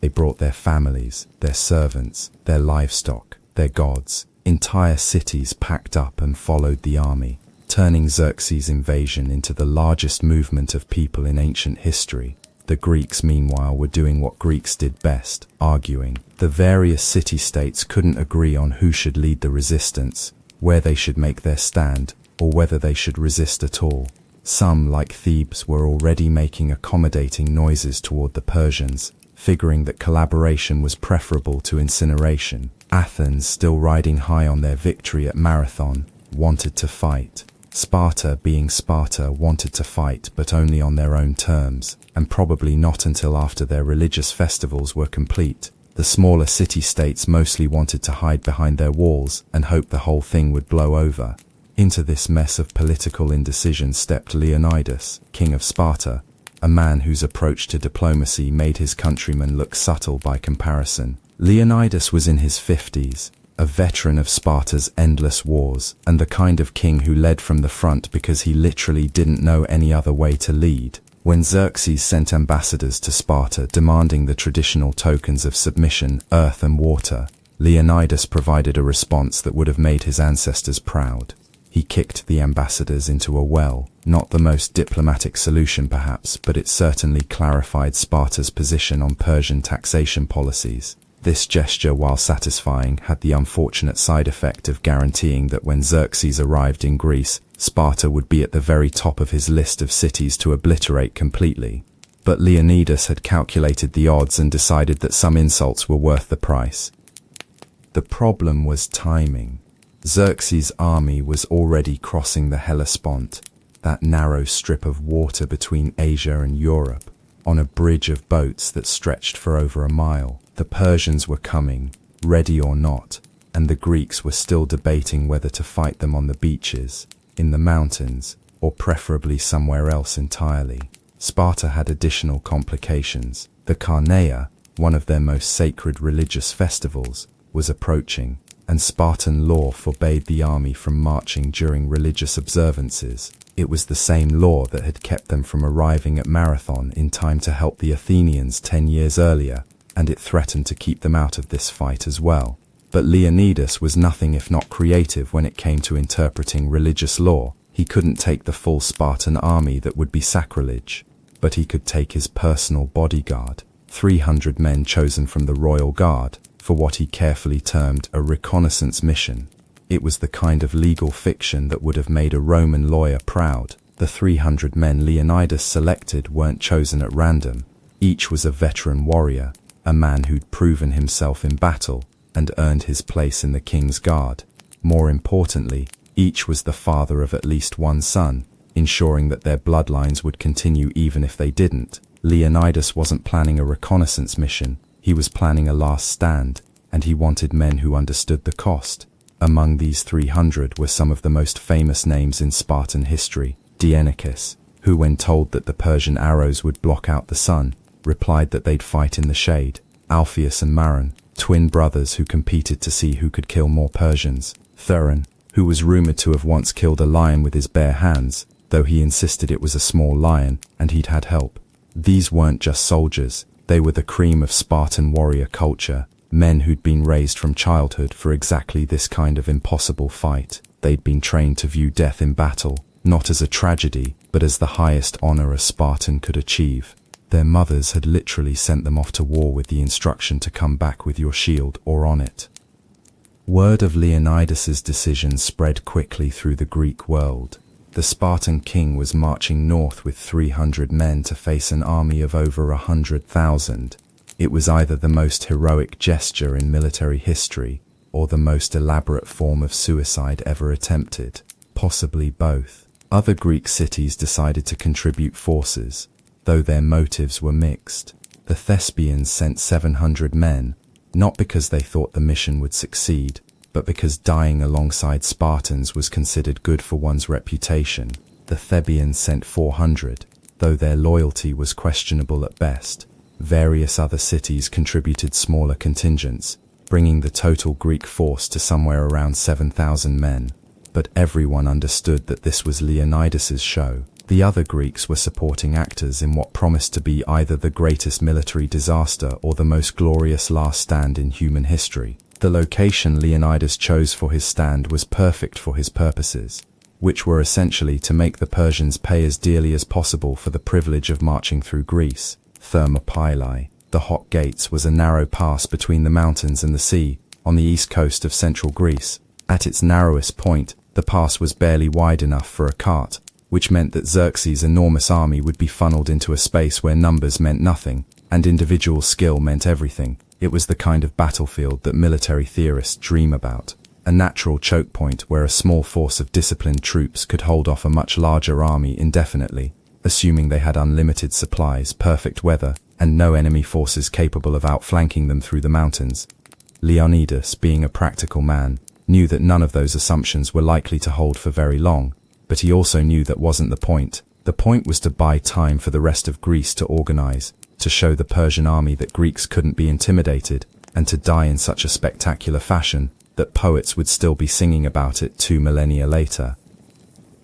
They brought their families, their servants, their livestock, their gods. Entire cities packed up and followed the army, turning Xerxes' invasion into the largest movement of people in ancient history. The Greeks, meanwhile, were doing what Greeks did best, arguing. The various city-states couldn't agree on who should lead the resistance, where they should make their stand, or whether they should resist at all. Some, like Thebes, were already making accommodating noises toward the Persians, figuring that collaboration was preferable to incineration. Athens, still riding high on their victory at Marathon, wanted to fight. Sparta, being Sparta, wanted to fight, but only on their own terms, and probably not until after their religious festivals were complete. The smaller city-states mostly wanted to hide behind their walls and hope the whole thing would blow over. Into this mess of political indecision stepped Leonidas, king of Sparta, a man whose approach to diplomacy made his countrymen look subtle by comparison. Leonidas was in his 50s, a veteran of Sparta's endless wars, and the kind of king who led from the front because he literally didn't know any other way to lead. When Xerxes sent ambassadors to Sparta demanding the traditional tokens of submission, earth and water, Leonidas provided a response that would have made his ancestors proud. He kicked the ambassadors into a well, not the most diplomatic solution perhaps, but it certainly clarified Sparta's position on Persian taxation policies. This gesture, while satisfying, had the unfortunate side effect of guaranteeing that when Xerxes arrived in Greece, Sparta would be at the very top of his list of cities to obliterate completely. But Leonidas had calculated the odds and decided that some insults were worth the price. The problem was timing. Xerxes' army was already crossing the Hellespont, that narrow strip of water between Asia and Europe, on a bridge of boats that stretched for over a mile. The Persians were coming, ready or not, and the Greeks were still debating whether to fight them on the beaches, in the mountains, or preferably somewhere else entirely. Sparta had additional complications. The Carneia, one of their most sacred religious festivals, was approaching, and Spartan law forbade the army from marching during religious observances. It was the same law that had kept them from arriving at Marathon in time to help the Athenians 10 years earlier, and it threatened to keep them out of this fight as well. But Leonidas was nothing if not creative when it came to interpreting religious law. He couldn't take the full Spartan army, that would be sacrilege, but he could take his personal bodyguard, 300 men chosen from the royal guard, for what he carefully termed a reconnaissance mission. It was the kind of legal fiction that would have made a Roman lawyer proud. The 300 men Leonidas selected weren't chosen at random. Each was a veteran warrior, a man who'd proven himself in battle and earned his place in the king's guard. More importantly, each was the father of at least one son, ensuring that their bloodlines would continue even if they didn't. Leonidas wasn't planning a reconnaissance mission, he was planning a last stand, and he wanted men who understood the cost. Among these 300 were some of the most famous names in Spartan history. Dienechus, who when told that the Persian arrows would block out the sun, replied that they'd fight in the shade. Alpheus and Maron, twin brothers who competed to see who could kill more Persians. Thuron, who was rumored to have once killed a lion with his bare hands, though he insisted it was a small lion and he'd had help. These weren't just soldiers, they were the cream of Spartan warrior culture, men who'd been raised from childhood for exactly this kind of impossible fight. They'd been trained to view death in battle, not as a tragedy, but as the highest honor a Spartan could achieve. Their mothers had literally sent them off to war with the instruction to come back with your shield or on it. Word of Leonidas's decision spread quickly through the Greek world. The Spartan king was marching north with 300 men to face an army of over 100,000. It was either the most heroic gesture in military history, or the most elaborate form of suicide ever attempted. Possibly both. Other Greek cities decided to contribute forces. though their motives were mixed. The Thespians sent 700 men, not because they thought the mission would succeed, but because dying alongside Spartans was considered good for one's reputation. The Thespians sent 400, though their loyalty was questionable at best. Various other cities contributed smaller contingents, bringing the total Greek force to somewhere around 7,000 men. But everyone understood that this was Leonidas's show. The other Greeks were supporting actors in what promised to be either the greatest military disaster or the most glorious last stand in human history. The location Leonidas chose for his stand was perfect for his purposes, which were essentially to make the Persians pay as dearly as possible for the privilege of marching through Greece. Thermopylae, the Hot Gates, was a narrow pass between the mountains and the sea, on the east coast of central Greece. At its narrowest point, the pass was barely wide enough for a cart, which meant that Xerxes' enormous army would be funneled into a space where numbers meant nothing, and individual skill meant everything. It was the kind of battlefield that military theorists dream about, a natural choke point where a small force of disciplined troops could hold off a much larger army indefinitely, assuming they had unlimited supplies, perfect weather, and no enemy forces capable of outflanking them through the mountains. Leonidas, being a practical man, knew that none of those assumptions were likely to hold for very long, but he also knew that wasn't the point. The point was to buy time for the rest of Greece to organize, to show the Persian army that Greeks couldn't be intimidated, and to die in such a spectacular fashion that poets would still be singing about it 2 millennia later.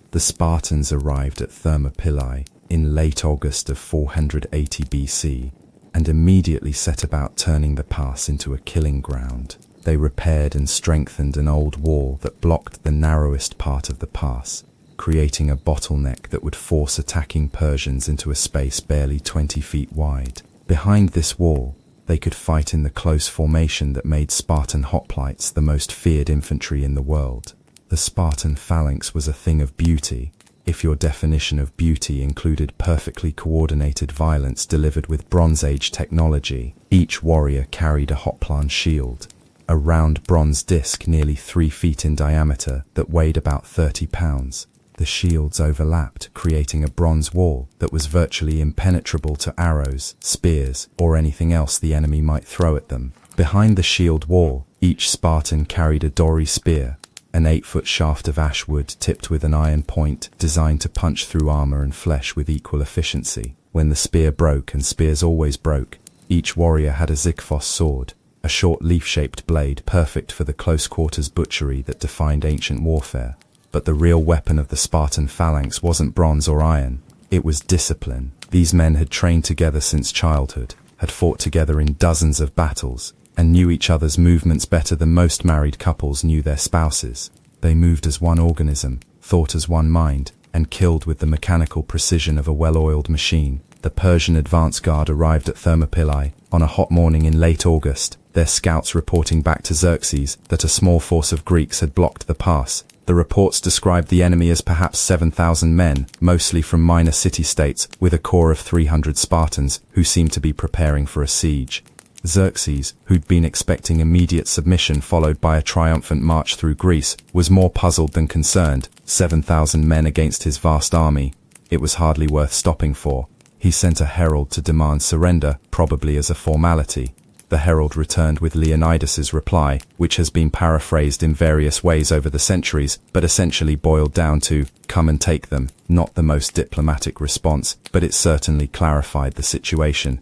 The Spartans arrived at Thermopylae in late August of 480 BC, and immediately set about turning the pass into a killing ground. They repaired and strengthened an old wall that blocked the narrowest part of the pass, creating a bottleneck that would force attacking Persians into a space barely 20 feet wide. Behind this wall, they could fight in the close formation that made Spartan hoplites the most feared infantry in the world. The Spartan phalanx was a thing of beauty, if your definition of beauty included perfectly coordinated violence delivered with Bronze Age technology. Each warrior carried a hoplan shield, a round bronze disc nearly 3 feet in diameter that weighed about 30 pounds. The shields overlapped, creating a bronze wall that was virtually impenetrable to arrows, spears, or anything else the enemy might throw at them. Behind the shield wall, each Spartan carried a dory spear, an 8-foot shaft of ash wood tipped with an iron point designed to punch through armor and flesh with equal efficiency. When the spear broke, and spears always broke, each warrior had a Zikphos sword, a short leaf-shaped blade perfect for the close-quarters butchery that defined ancient warfare. But the real weapon of the Spartan phalanx wasn't bronze or iron, it was discipline. These men had trained together since childhood, had fought together in dozens of battles, and knew each other's movements better than most married couples knew their spouses. They moved as one organism, thought as one mind, and killed with the mechanical precision of a well-oiled machine. The Persian advance guard arrived at Thermopylae on a hot morning in late August, their scouts reporting back to Xerxes that a small force of Greeks had blocked the pass. The reports described the enemy as perhaps 7,000 men, mostly from minor city-states, with a core of 300 Spartans who seemed to be preparing for a siege. Xerxes, who'd been expecting immediate submission followed by a triumphant march through Greece, was more puzzled than concerned. 7,000 men against his vast army. It was hardly worth stopping for. He sent a herald to demand surrender, probably as a formality. The herald returned with Leonidas's reply, which has been paraphrased in various ways over the centuries, but essentially boiled down to, "Come and take them." Not the most diplomatic response, but it certainly clarified the situation.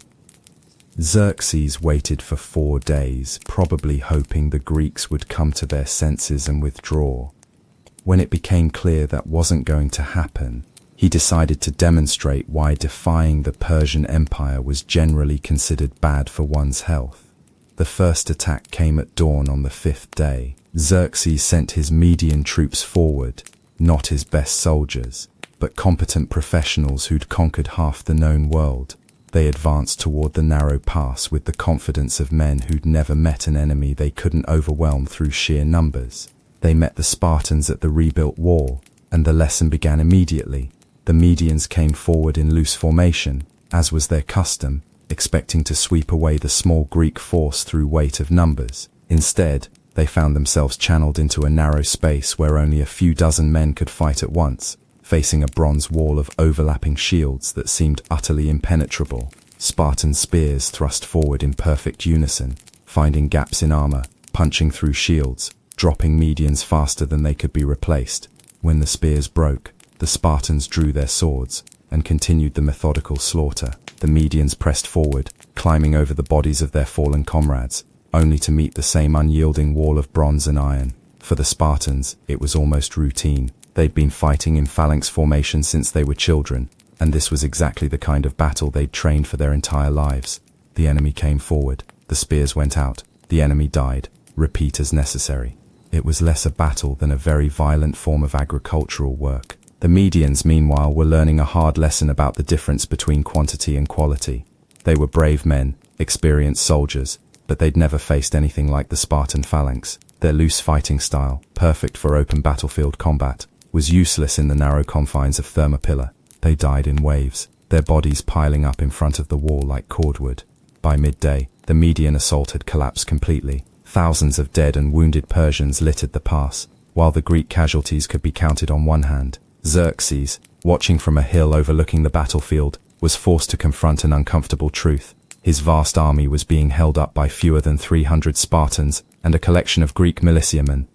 Xerxes waited for 4 days, probably hoping the Greeks would come to their senses and withdraw. When it became clear that wasn't going to happen, he decided to demonstrate why defying the Persian Empire was generally considered bad for one's health. The first attack came at dawn on the 5th day. Xerxes sent his Median troops forward, not his best soldiers, but competent professionals who'd conquered half the known world. They advanced toward the narrow pass with the confidence of men who'd never met an enemy they couldn't overwhelm through sheer numbers. They met the Spartans at the rebuilt wall, and the lesson began immediately. The Medians came forward in loose formation, as was their custom, expecting to sweep away the small Greek force through weight of numbers. Instead, they found themselves channeled into a narrow space where only a few dozen men could fight at once. facing a bronze wall of overlapping shields that seemed utterly impenetrable. Spartan spears thrust forward in perfect unison, finding gaps in armor, punching through shields, dropping medians faster than they could be replaced. When the spears broke, the Spartans drew their swords and continued the methodical slaughter. The medians pressed forward, climbing over the bodies of their fallen comrades, only to meet the same unyielding wall of bronze and iron. For the Spartans, it was almost routine. They'd been fighting in phalanx formation since they were children, and this was exactly the kind of battle they'd trained for their entire lives. The enemy came forward, the spears went out, the enemy died. Repeat as necessary. It was less a battle than a very violent form of agricultural work. The medians, meanwhile, were learning a hard lesson about the difference between quantity and quality. They were brave men, experienced soldiers, but they'd never faced anything like the Spartan phalanx. Their loose fighting style, perfect for open battlefield combat, was useless in the narrow confines of Thermopylae. They died in waves, their bodies piling up in front of the wall like cordwood. By midday, the Median assault had collapsed completely. Thousands of dead and wounded Persians littered the pass, while the Greek casualties could be counted on one hand. Xerxes, watching from a hill overlooking the battlefield, was forced to confront an uncomfortable truth. His vast army was being held up by fewer than 300 Spartans and a collection of Greek militiamen.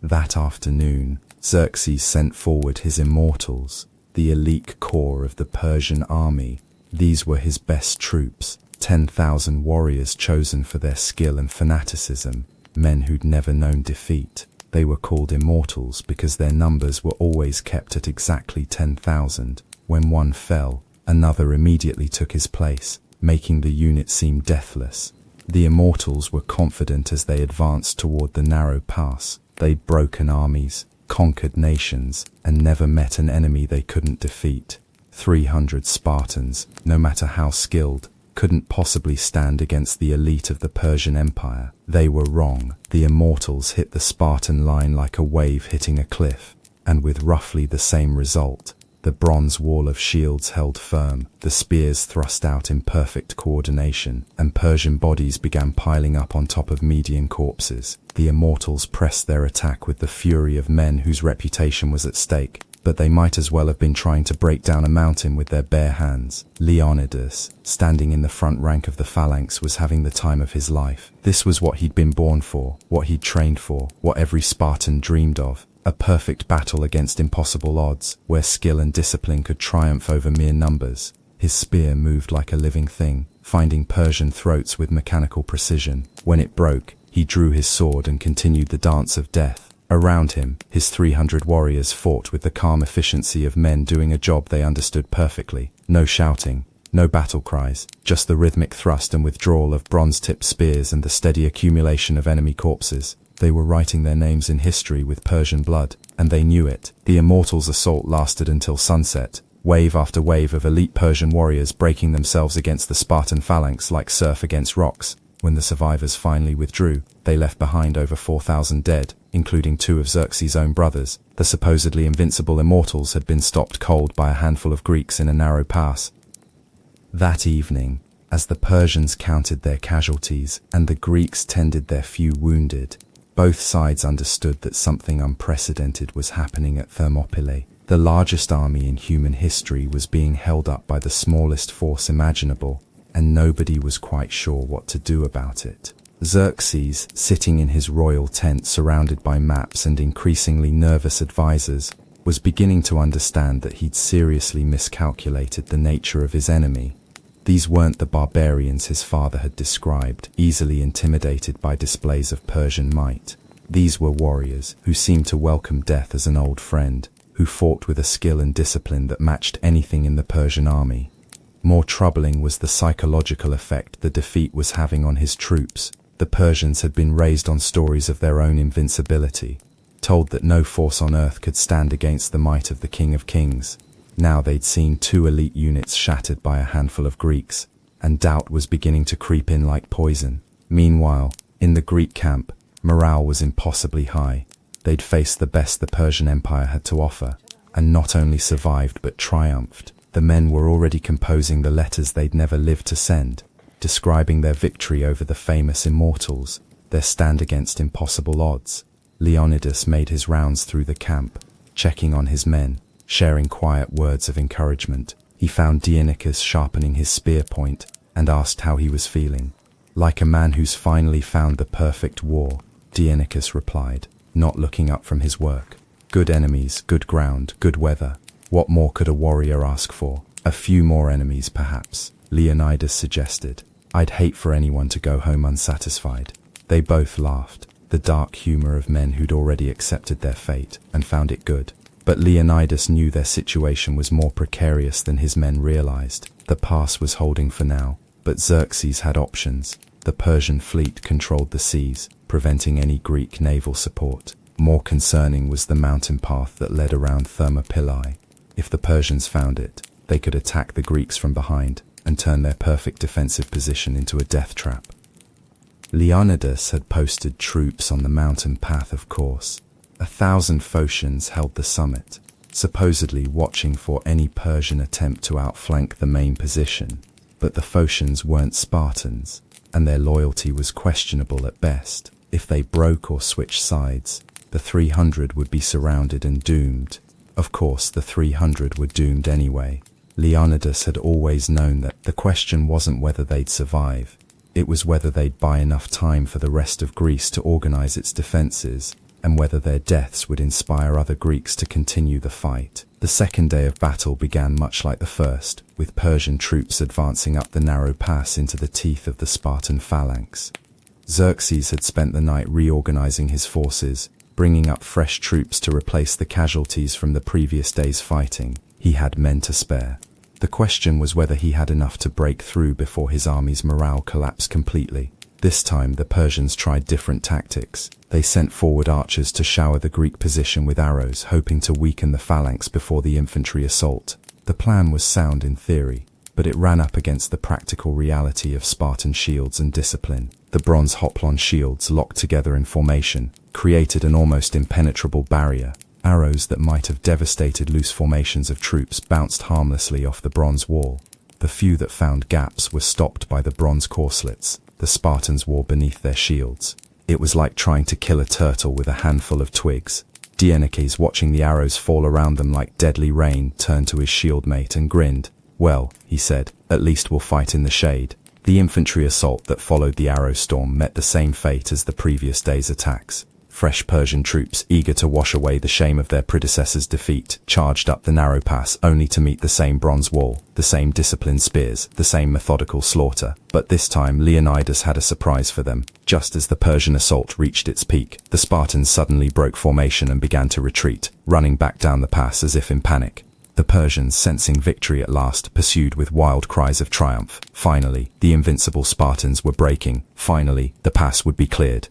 That afternoon, Xerxes sent forward his immortals, the elite corps of the Persian army. These were his best troops, 10,000 warriors chosen for their skill and fanaticism, men who'd never known defeat. They were called immortals because their numbers were always kept at exactly 10,000. When one fell, another immediately took his place, making the unit seem deathless. The immortals were confident as they advanced toward the narrow pass. They'd broken armies, conquered nations, and never met an enemy they couldn't defeat. 300 Spartans, no matter how skilled, couldn't possibly stand against the elite of the Persian Empire. They were wrong. The immortals hit the Spartan line like a wave hitting a cliff, and with roughly the same result. The bronze wall of shields held firm, the spears thrust out in perfect coordination, and Persian bodies began piling up on top of Median corpses. The immortals pressed their attack with the fury of men whose reputation was at stake, but they might as well have been trying to break down a mountain with their bare hands. Leonidas, standing in the front rank of the phalanx, was having the time of his life. This was what he'd been born for, what he'd trained for, what every Spartan dreamed of. A perfect battle against impossible odds, where skill and discipline could triumph over mere numbers. His spear moved like a living thing, finding Persian throats with mechanical precision. When it broke, he drew his sword and continued the dance of death. Around him, his 300 warriors fought with the calm efficiency of men doing a job they understood perfectly. No shouting, no battle cries, just the rhythmic thrust and withdrawal of bronze-tipped spears and the steady accumulation of enemy corpses. They were writing their names in history with Persian blood, and they knew it. The Immortals' assault lasted until sunset, wave after wave of elite Persian warriors breaking themselves against the Spartan phalanx like surf against rocks. When the survivors finally withdrew, they left behind over 4,000 dead, including 2 of Xerxes' own brothers. The supposedly invincible Immortals had been stopped cold by a handful of Greeks in a narrow pass. That evening, as the Persians counted their casualties and the Greeks tended their few wounded, both sides understood that something unprecedented was happening at Thermopylae. The largest army in human history was being held up by the smallest force imaginable, and nobody was quite sure what to do about it. Xerxes, sitting in his royal tent surrounded by maps and increasingly nervous advisors, was beginning to understand that he'd seriously miscalculated the nature of his enemy. These weren't the barbarians his father had described, easily intimidated by displays of Persian might. These were warriors who seemed to welcome death as an old friend, who fought with a skill and discipline that matched anything in the Persian army. More troubling was the psychological effect the defeat was having on his troops. The Persians had been raised on stories of their own invincibility, told that no force on earth could stand against the might of the King of Kings. Now they'd seen 2 elite units shattered by a handful of Greeks, and doubt was beginning to creep in like poison. Meanwhile, in the Greek camp, morale was impossibly high. They'd faced the best the Persian Empire had to offer, and not only survived but triumphed. The men were already composing the letters they'd never lived to send, describing their victory over the famous Immortals, their stand against impossible odds. Leonidas made his rounds through the camp, checking on his men, sharing quiet words of encouragement. He found Dienicus sharpening his spear point and asked how he was feeling. "Like a man who's finally found the perfect war," Dienicus replied, not looking up from his work. "Good enemies, good ground, good weather. What more could a warrior ask for? A few more enemies, perhaps," Leonidas suggested. "I'd hate for anyone to go home unsatisfied." They both laughed, the dark humor of men who'd already accepted their fate and found it good. But Leonidas knew their situation was more precarious than his men realized. The pass was holding for now, but Xerxes had options. The Persian fleet controlled the seas, preventing any Greek naval support. More concerning was the mountain path that led around Thermopylae. If the Persians found it, they could attack the Greeks from behind and turn their perfect defensive position into a death trap. Leonidas had posted troops on the mountain path, of course. 1,000 Phocians held the summit, supposedly watching for any Persian attempt to outflank the main position. But the Phocians weren't Spartans, and their loyalty was questionable at best. If they broke or switched sides, the 300 would be surrounded and doomed. Of course, the 300 were doomed anyway. Leonidas had always known that the question wasn't whether they'd survive. It was whether they'd buy enough time for the rest of Greece to organize its defenses, and whether their deaths would inspire other Greeks to continue the fight. The second day of battle began much like the first, with Persian troops advancing up the narrow pass into the teeth of the Spartan phalanx. Xerxes had spent the night reorganizing his forces, bringing up fresh troops to replace the casualties from the previous day's fighting. He had men to spare. The question was whether he had enough to break through before his army's morale collapsed completely. This time the Persians tried different tactics. They sent forward archers to shower the Greek position with arrows, hoping to weaken the phalanx before the infantry assault. The plan was sound in theory, but it ran up against the practical reality of Spartan shields and discipline. The bronze hoplon shields, locked together in formation, created an almost impenetrable barrier. Arrows that might have devastated loose formations of troops bounced harmlessly off the bronze wall. The few that found gaps were stopped by the bronze corselets the Spartans wore beneath their shields. It was like trying to kill a turtle with a handful of twigs. Dienicus, watching the arrows fall around them like deadly rain, turned to his shieldmate and grinned. "Well," he said, "at least we'll fight in the shade." The infantry assault that followed the arrow storm met the same fate as the previous day's attacks. Fresh Persian troops, eager to wash away the shame of their predecessors' defeat, charged up the narrow pass only to meet the same bronze wall, the same disciplined spears, the same methodical slaughter. But this time Leonidas had a surprise for them. Just as the Persian assault reached its peak, the Spartans suddenly broke formation and began to retreat, running back down the pass as if in panic. The Persians, sensing victory at last, pursued with wild cries of triumph. Finally, the invincible Spartans were breaking. Finally, the pass would be cleared.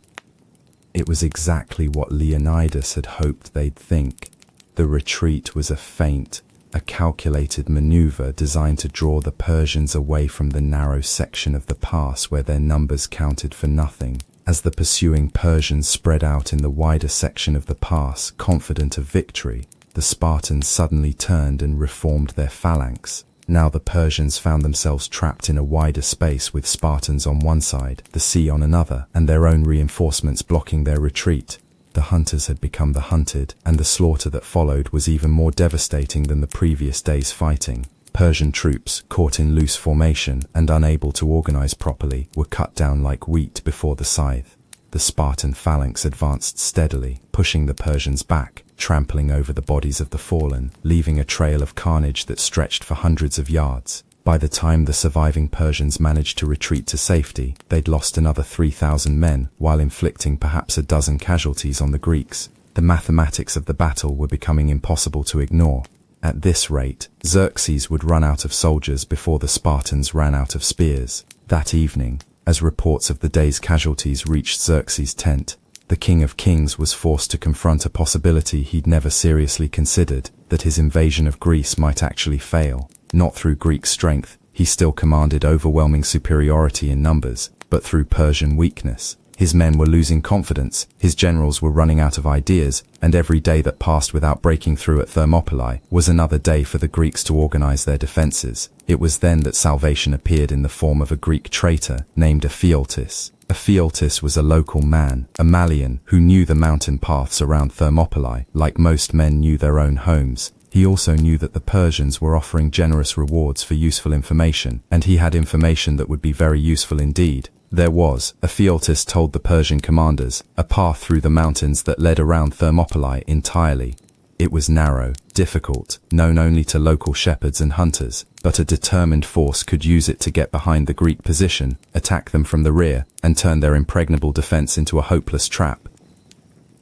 It was exactly what Leonidas had hoped they'd think. The retreat was a feint, a calculated maneuver designed to draw the Persians away from the narrow section of the pass where their numbers counted for nothing. As the pursuing Persians spread out in the wider section of the pass, confident of victory, the Spartans suddenly turned and reformed their phalanx. Now the Persians found themselves trapped in a wider space with Spartans on one side, the sea on another, and their own reinforcements blocking their retreat. The hunters had become the hunted, and the slaughter that followed was even more devastating than the previous day's fighting. Persian troops, caught in loose formation and unable to organize properly, were cut down like wheat before the scythe. The Spartan phalanx advanced steadily, pushing the Persians back, trampling over the bodies of the fallen, leaving a trail of carnage that stretched for hundreds of yards. By the time the surviving Persians managed to retreat to safety, they'd lost another 3,000 men, while inflicting perhaps a dozen casualties on the Greeks. The mathematics of the battle were becoming impossible to ignore. At this rate, Xerxes would run out of soldiers before the Spartans ran out of spears. That evening, as reports of the day's casualties reached Xerxes' tent, the King of Kings was forced to confront a possibility he'd never seriously considered, that his invasion of Greece might actually fail. Not through Greek strength, he still commanded overwhelming superiority in numbers, but through Persian weakness. His men were losing confidence, his generals were running out of ideas, and every day that passed without breaking through at Thermopylae was another day for the Greeks to organize their defenses. It was then that salvation appeared in the form of a Greek traitor named Ephialtes. Ephialtes was a local man, a Malian, who knew the mountain paths around Thermopylae like most men knew their own homes. He also knew that the Persians were offering generous rewards for useful information, and he had information that would be very useful indeed. There was, Ephialtes told the Persian commanders, a path through the mountains that led around Thermopylae entirely. It was narrow, difficult, known only to local shepherds and hunters, but a determined force could use it to get behind the Greek position, attack them from the rear, and turn their impregnable defense into a hopeless trap.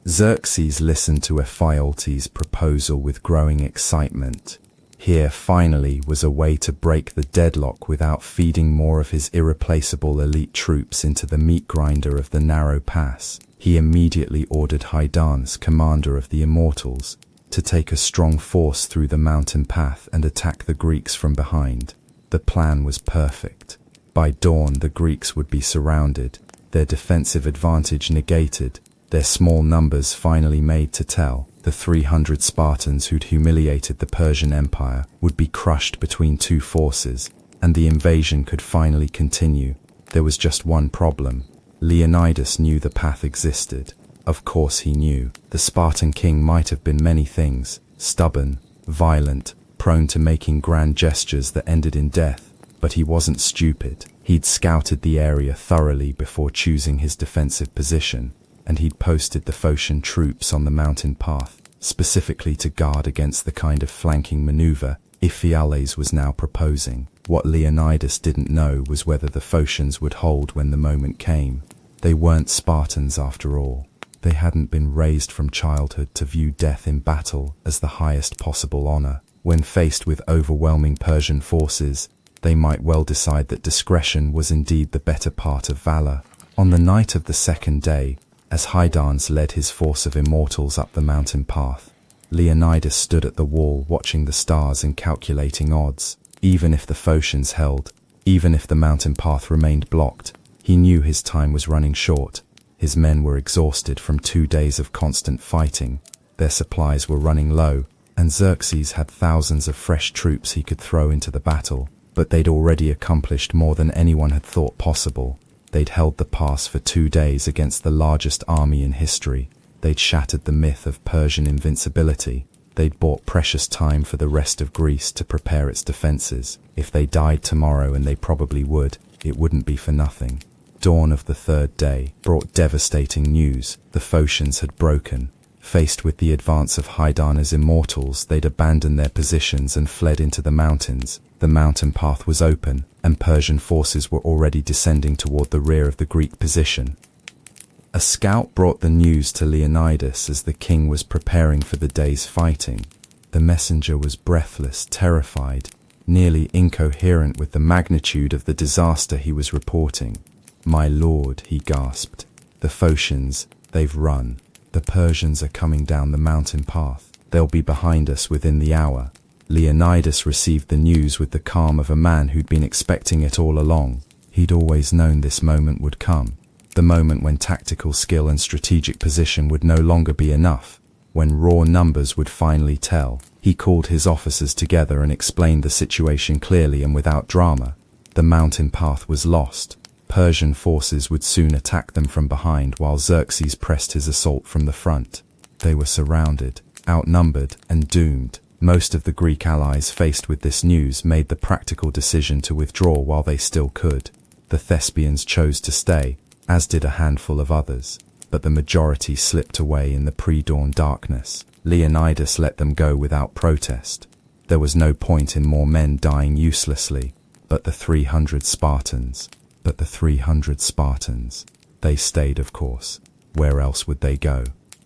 Xerxes listened to Ephialtes' proposal with growing excitement. Here, finally, was a way to break the deadlock without feeding more of his irreplaceable elite troops into the meat grinder of the narrow pass. He immediately ordered Hydarnes, commander of the Immortals, to take a strong force through the mountain path and attack the Greeks from behind. The plan was perfect. By dawn, the Greeks would be surrounded, their defensive advantage negated, their small numbers finally made to tell. The 300 Spartans who'd humiliated the Persian Empire would be crushed between two forces, and the invasion could finally continue. There was just one problem. Leonidas knew the path existed. Of course he knew. The Spartan king might have been many things: stubborn, violent, prone to making grand gestures that ended in death. But he wasn't stupid. He'd scouted the area thoroughly before choosing his defensive position, and he'd posted the Phocian troops on the mountain path, specifically to guard against the kind of flanking maneuver Ephialtes was now proposing. What Leonidas didn't know was whether the Phocians would hold when the moment came. They weren't Spartans after all. They hadn't been raised from childhood to view death in battle as the highest possible honor. When faced with overwhelming Persian forces, they might well decide that discretion was indeed the better part of valor. On the night of the second day, as Hydarnes led his force of immortals up the mountain path, Leonidas stood at the wall watching the stars and calculating odds. Even if the Phocians held, even if the mountain path remained blocked, he knew his time was running short. His men were exhausted from 2 days of constant fighting, their supplies were running low, and Xerxes had thousands of fresh troops he could throw into the battle, but they'd already accomplished more than anyone had thought possible. They'd held the pass for 2 days against the largest army in history. They'd shattered the myth of Persian invincibility. They'd bought precious time for the rest of Greece to prepare its defenses. If they died tomorrow, and they probably would, it wouldn't be for nothing. Dawn of the third day brought devastating news. The Phocians had broken. Faced with the advance of Hydarnes' immortals, they'd abandoned their positions and fled into the mountains. The mountain path was open, and Persian forces were already descending toward the rear of the Greek position. A scout brought the news to Leonidas as the king was preparing for the day's fighting. The messenger was breathless, terrified, nearly incoherent with the magnitude of the disaster he was reporting. "My lord," he gasped, "the Phocians, they've run. The Persians are coming down the mountain path. They'll be behind us within the hour." Leonidas received the news with the calm of a man who'd been expecting it all along. He'd always known this moment would come. The moment when tactical skill and strategic position would no longer be enough. When raw numbers would finally tell. He called his officers together and explained the situation clearly and without drama. The mountain path was lost. Persian forces would soon attack them from behind while Xerxes pressed his assault from the front. They were surrounded, outnumbered, and doomed. Most of the Greek allies faced with this news made the practical decision to withdraw while they still could. The Thespians chose to stay, as did a handful of others, but the majority slipped away in the pre-dawn darkness. Leonidas let them go without protest. There was no point in more men dying uselessly, but the 300 Spartans. They stayed, of course. Where else would they go?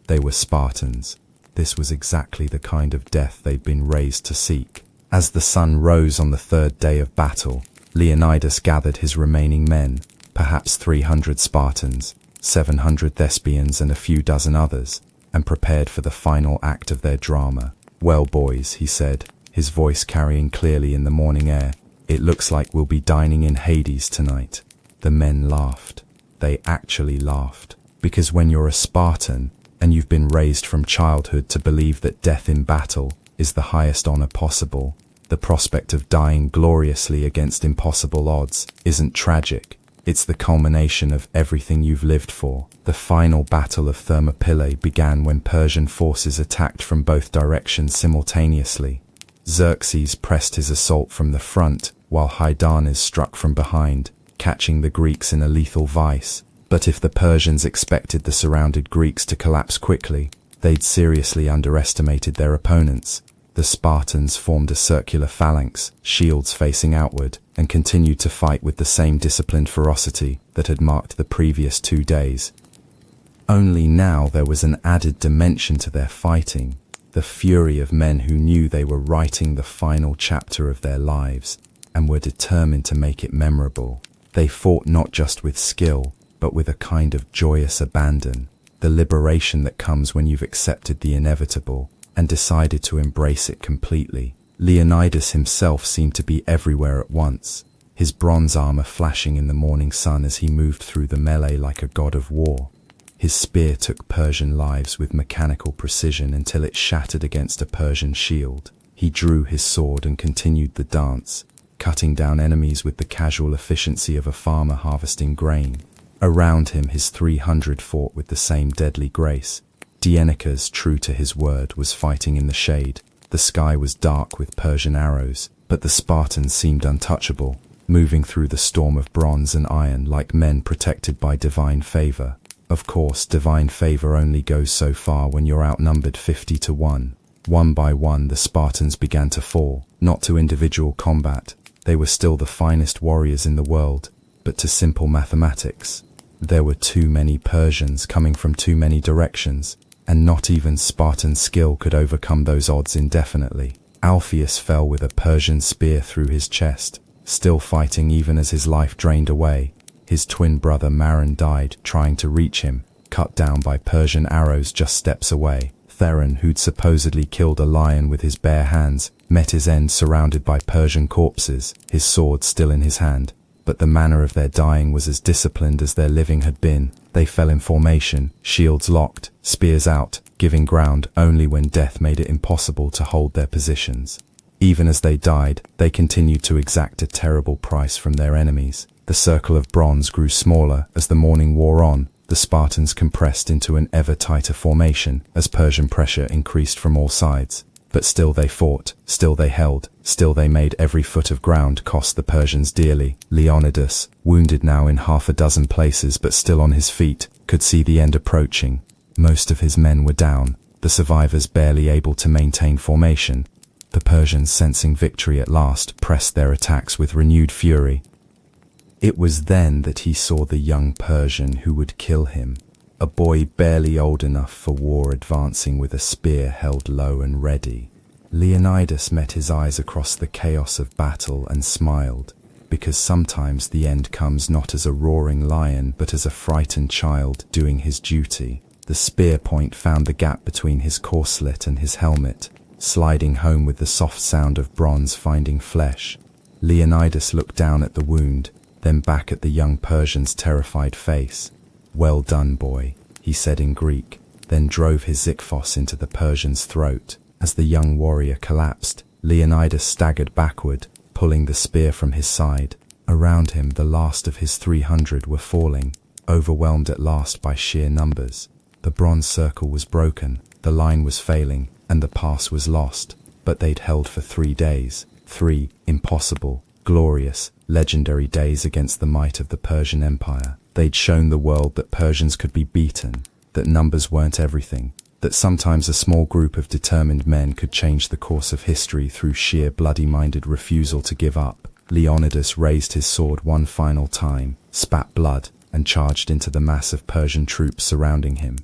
They were Spartans. This was exactly the kind of death they'd been raised to seek. As the sun rose on the third day of battle, Leonidas gathered his remaining men, perhaps 300 Spartans, 700 Thespians and a few dozen others, and prepared for the final act of their drama. "Well, boys," he said, his voice carrying clearly in the morning air, "it looks like we'll be dining in Hades tonight." The men laughed. They actually laughed. Because when you're a Spartan, and you've been raised from childhood to believe that death in battle is the highest honor possible, the prospect of dying gloriously against impossible odds isn't tragic. It's the culmination of everything you've lived for. The final battle of Thermopylae began when Persian forces attacked from both directions simultaneously. Xerxes pressed his assault from the front, while Hydarnes struck from behind, catching the Greeks in a lethal vice. But if the Persians expected the surrounded Greeks to collapse quickly, they'd seriously underestimated their opponents. The Spartans formed a circular phalanx, shields facing outward, and continued to fight with the same disciplined ferocity that had marked the previous 2 days. Only now there was an added dimension to their fighting, the fury of men who knew they were writing the final chapter of their lives and were determined to make it memorable. They fought not just with skill, but with a kind of joyous abandon, the liberation that comes when you've accepted the inevitable and decided to embrace it completely. Leonidas himself seemed to be everywhere at once, his bronze armor flashing in the morning sun as he moved through the melee like a god of war. His spear took Persian lives with mechanical precision until it shattered against a Persian shield. He drew his sword and continued the dance, cutting down enemies with the casual efficiency of a farmer harvesting grain. Around him his 300 fought with the same deadly grace. Dienicus, true to his word, was fighting in the shade. The sky was dark with Persian arrows, but the Spartans seemed untouchable, moving through the storm of bronze and iron like men protected by divine favor. Of course, divine favor only goes so far when you're outnumbered 50 to 1. One by one the Spartans began to fall, not to individual combat. They were still the finest warriors in the world, but to simple mathematics. There were too many Persians coming from too many directions, and not even Spartan skill could overcome those odds indefinitely. Alpheus fell with a Persian spear through his chest, still fighting even as his life drained away. His twin brother Maron died trying to reach him, cut down by Persian arrows just steps away. Theron, who'd supposedly killed a lion with his bare hands, met his end surrounded by Persian corpses, his sword still in his hand. But the manner of their dying was as disciplined as their living had been. They fell in formation, shields locked, spears out, giving ground only when death made it impossible to hold their positions. Even as they died, they continued to exact a terrible price from their enemies. The circle of bronze grew smaller as the morning wore on. The Spartans compressed into an ever tighter formation as Persian pressure increased from all sides. But still they fought, still they held, still they made every foot of ground cost the Persians dearly. Leonidas, wounded now in half a dozen places but still on his feet, could see the end approaching. Most of his men were down, the survivors barely able to maintain formation. The Persians, sensing victory at last, pressed their attacks with renewed fury. It was then that he saw the young Persian who would kill him, a boy barely old enough for war advancing with a spear held low and ready. Leonidas met his eyes across the chaos of battle and smiled, because sometimes the end comes not as a roaring lion but as a frightened child doing his duty. The spear point found the gap between his corslet and his helmet, sliding home with the soft sound of bronze finding flesh. Leonidas looked down at the wound, then back at the young Persian's terrified face. "Well done, boy," he said in Greek, then drove his Xyphos into the Persian's throat. As the young warrior collapsed, Leonidas staggered backward, pulling the spear from his side. Around him the last of his 300 were falling, overwhelmed at last by sheer numbers. The bronze circle was broken, the line was failing, and the pass was lost. But they'd held for 3 days, 3 impossible, glorious, legendary days against the might of the Persian Empire. They'd shown the world that Persians could be beaten, that numbers weren't everything, that sometimes a small group of determined men could change the course of history through sheer bloody-minded refusal to give up. Leonidas raised his sword one final time, spat blood, and charged into the mass of Persian troops surrounding him.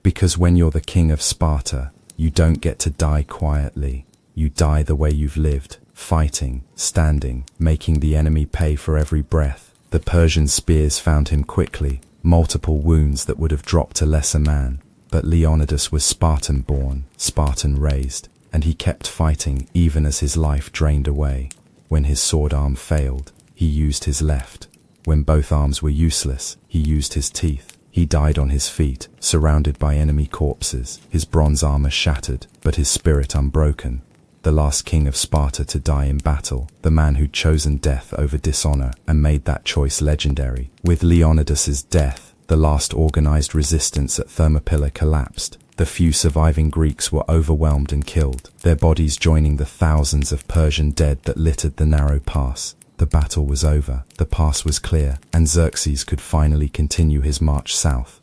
Because when you're the king of Sparta, you don't get to die quietly. You die the way you've lived, fighting, standing, making the enemy pay for every breath. The Persian spears found him quickly, multiple wounds that would have dropped a lesser man. But Leonidas was Spartan-born, Spartan-raised, and he kept fighting even as his life drained away. When his sword arm failed, he used his left. When both arms were useless, he used his teeth. He died on his feet, surrounded by enemy corpses, his bronze armor shattered, but his spirit unbroken. the last king of Sparta to die in battle, the man who'd chosen death over dishonor and made that choice legendary. With Leonidas's death, the last organized resistance at Thermopylae collapsed. The few surviving Greeks were overwhelmed and killed, their bodies joining the thousands of Persian dead that littered the narrow pass. The battle was over, the pass was clear, and Xerxes could finally continue his march south.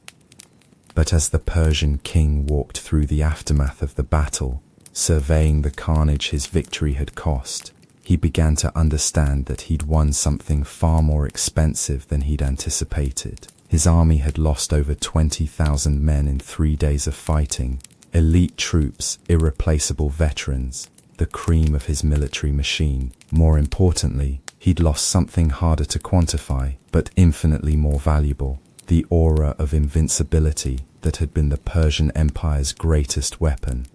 But as the Persian king walked through the aftermath of the battle, surveying the carnage his victory had cost, he began to understand that he'd won something far more expensive than he'd anticipated. His army had lost over 20,000 men in 3 days of fighting, elite troops, irreplaceable veterans, the cream of his military machine. More importantly, he'd lost something harder to quantify, but infinitely more valuable: the aura of invincibility that had been the Persian Empire's greatest weapon.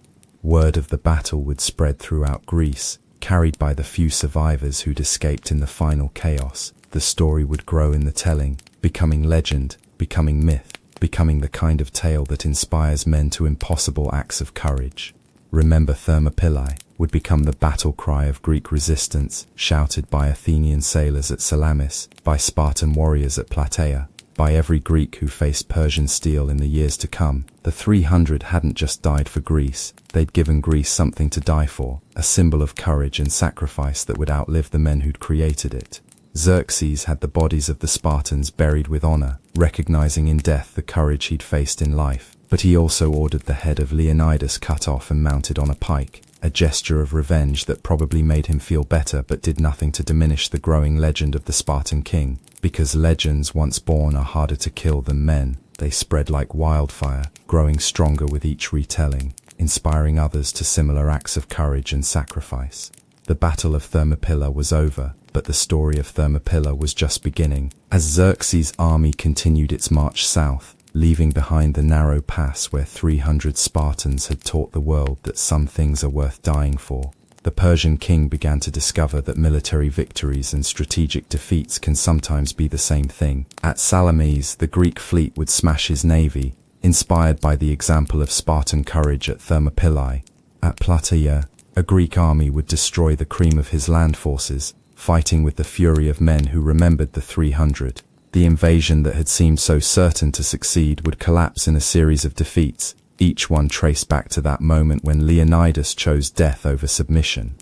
Word of the battle would spread throughout Greece, carried by the few survivors who'd escaped in the final chaos. The story would grow in the telling, becoming legend, becoming myth, becoming the kind of tale that inspires men to impossible acts of courage. "Remember Thermopylae" would become the battle cry of Greek resistance, shouted by Athenian sailors at Salamis, by Spartan warriors at Plataea, by every Greek who faced Persian steel in the years to come. The 300 hadn't just died for Greece, they'd given Greece something to die for, a symbol of courage and sacrifice that would outlive the men who'd created it. Xerxes had the bodies of the Spartans buried with honor, recognizing in death the courage he'd faced in life. But he also ordered the head of Leonidas cut off and mounted on a pike, a gesture of revenge that probably made him feel better but did nothing to diminish the growing legend of the Spartan king. Because legends once born are harder to kill than men, they spread like wildfire, growing stronger with each retelling, inspiring others to similar acts of courage and sacrifice. The Battle of Thermopylae was over, but the story of Thermopylae was just beginning. As Xerxes' army continued its march south, leaving behind the narrow pass where 300 Spartans had taught the world that some things are worth dying for, the Persian king began to discover that military victories and strategic defeats can sometimes be the same thing. At Salamis, the Greek fleet would smash his navy, inspired by the example of Spartan courage at Thermopylae. At Plataea, a Greek army would destroy the cream of his land forces, fighting with the fury of men who remembered the 300. The invasion that had seemed so certain to succeed would collapse in a series of defeats, each one traced back to that moment when Leonidas chose death over submission.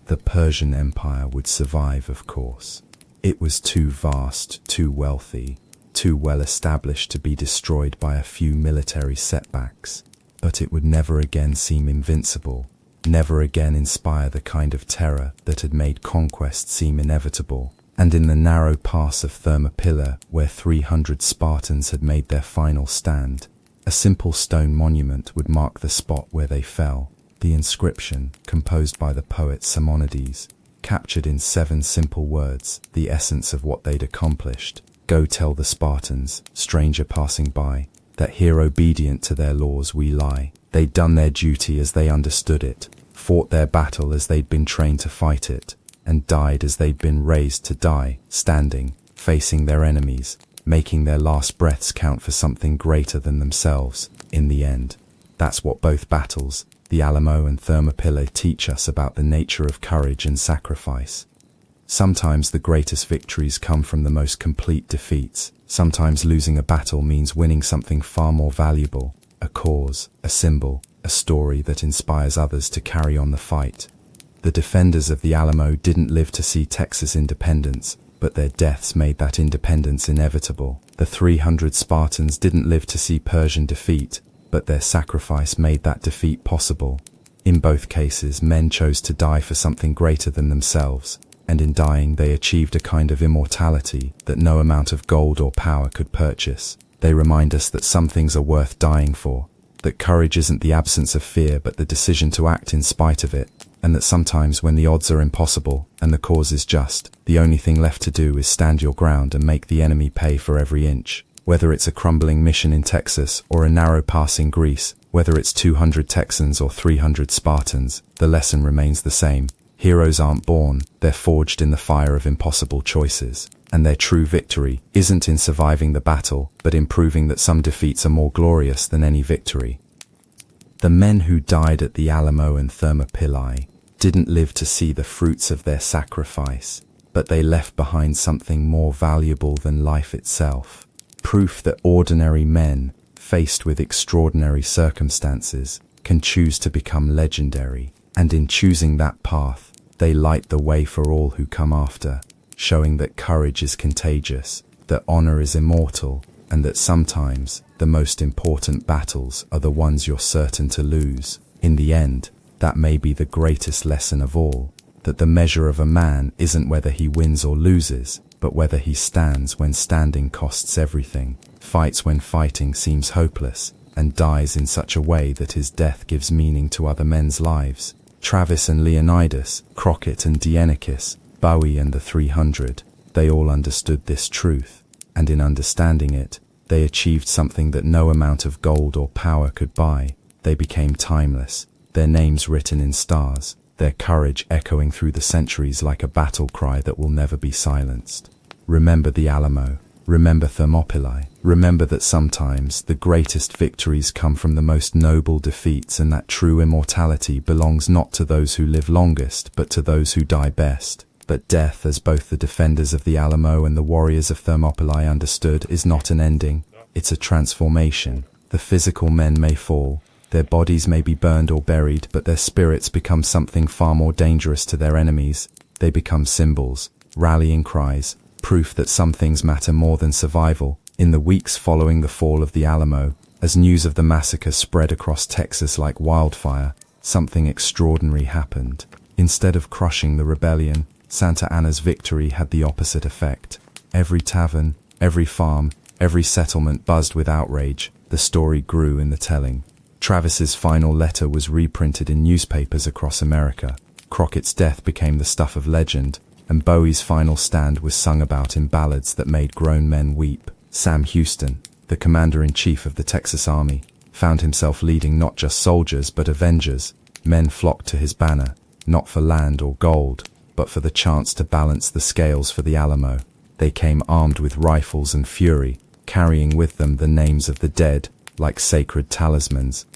The Persian Empire would survive, of course. It was too vast, too wealthy, too well established to be destroyed by a few military setbacks. But it would never again seem invincible, never again inspire the kind of terror that had made conquest seem inevitable. And in the narrow pass of Thermopylae, where 300 Spartans had made their final stand, a simple stone monument would mark the spot where they fell. The inscription, composed by the poet Simonides, captured in 7 simple words the essence of what they'd accomplished. "Go tell the Spartans, stranger passing by, that here obedient to their laws we lie. They'd done their duty as they understood it, fought their battle as they'd been trained to fight it, and died as they'd been raised to die, standing, facing their enemies, making their last breaths count for something greater than themselves, in the end." That's what both battles, the Alamo and Thermopylae, teach us about the nature of courage and sacrifice. Sometimes the greatest victories come from the most complete defeats. Sometimes losing a battle means winning something far more valuable, a cause, a symbol, a story that inspires others to carry on the fight. The defenders of the Alamo didn't live to see Texas' independence, but their deaths made that independence inevitable. The 300 Spartans didn't live to see Persian defeat, but their sacrifice made that defeat possible. In both cases, men chose to die for something greater than themselves, and in dying they achieved a kind of immortality that no amount of gold or power could purchase. They remind us that some things are worth dying for, that courage isn't the absence of fear but the decision to act in spite of it, and that sometimes when the odds are impossible and the cause is just, the only thing left to do is stand your ground and make the enemy pay for every inch. Whether it's a crumbling mission in Texas or a narrow pass in Greece, whether it's 200 Texans or 300 Spartans, the lesson remains the same. Heroes aren't born, they're forged in the fire of impossible choices. And their true victory isn't in surviving the battle, but in proving that some defeats are more glorious than any victory. The men who died at the Alamo and Thermopylae didn't live to see the fruits of their sacrifice, but they left behind something more valuable than life itself. Proof that ordinary men, faced with extraordinary circumstances, can choose to become legendary, and in choosing that path, they light the way for all who come after, showing that courage is contagious, that honor is immortal, and that sometimes the most important battles are the ones you're certain to lose. In the end, that may be the greatest lesson of all, that the measure of a man isn't whether he wins or loses, but whether he stands when standing costs everything, fights when fighting seems hopeless, and dies in such a way that his death gives meaning to other men's lives. Travis and Leonidas, Crockett and Dienekis, Bowie and the 300, they all understood this truth, and in understanding it, they achieved something that no amount of gold or power could buy. They became timeless, their names written in stars, their courage echoing through the centuries like a battle cry that will never be silenced. Remember the Alamo. Remember Thermopylae. Remember that sometimes the greatest victories come from the most noble defeats, and that true immortality belongs not to those who live longest, but to those who die best. But death, as both the defenders of the Alamo and the warriors of Thermopylae understood, is not an ending. It's a transformation. The physical men may fall, their bodies may be burned or buried, but their spirits become something far more dangerous to their enemies. They become symbols, rallying cries, proof that some things matter more than survival. In the weeks following the fall of the Alamo, as news of the massacre spread across Texas like wildfire, something extraordinary happened. Instead of crushing the rebellion, Santa Anna's victory had the opposite effect. Every tavern, every farm, every settlement buzzed with outrage. The story grew in the telling. Travis's final letter was reprinted in newspapers across America. Crockett's death became the stuff of legend, and Bowie's final stand was sung about in ballads that made grown men weep. Sam Houston, the commander-in-chief of the Texas Army, found himself leading not just soldiers but avengers. Men flocked to his banner, not for land or gold, but for the chance to balance the scales for the Alamo. They came armed with rifles and fury, carrying with them the names of the dead, like sacred talismans.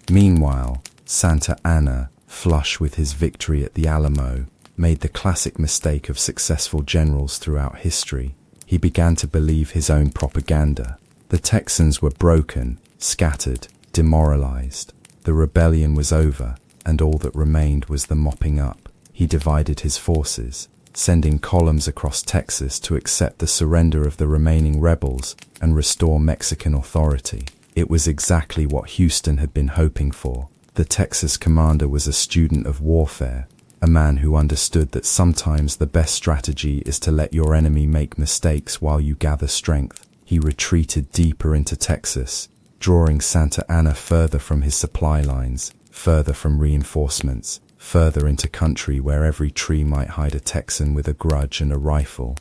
Meanwhile, Santa Anna, flush with his victory at the Alamo, made the classic mistake of successful generals throughout history. He began to believe his own propaganda. The Texans were broken, scattered, demoralized. The rebellion was over, and all that remained was the mopping up. He divided his forces, sending columns across Texas to accept the surrender of the remaining rebels and restore Mexican authority. It was exactly what Houston had been hoping for. The Texas commander was a student of warfare, a man who understood that sometimes the best strategy is to let your enemy make mistakes while you gather strength. He retreated deeper into Texas, drawing Santa Anna further from his supply lines, further from reinforcements, further into country where every tree might hide a Texan with a grudge and a rifle.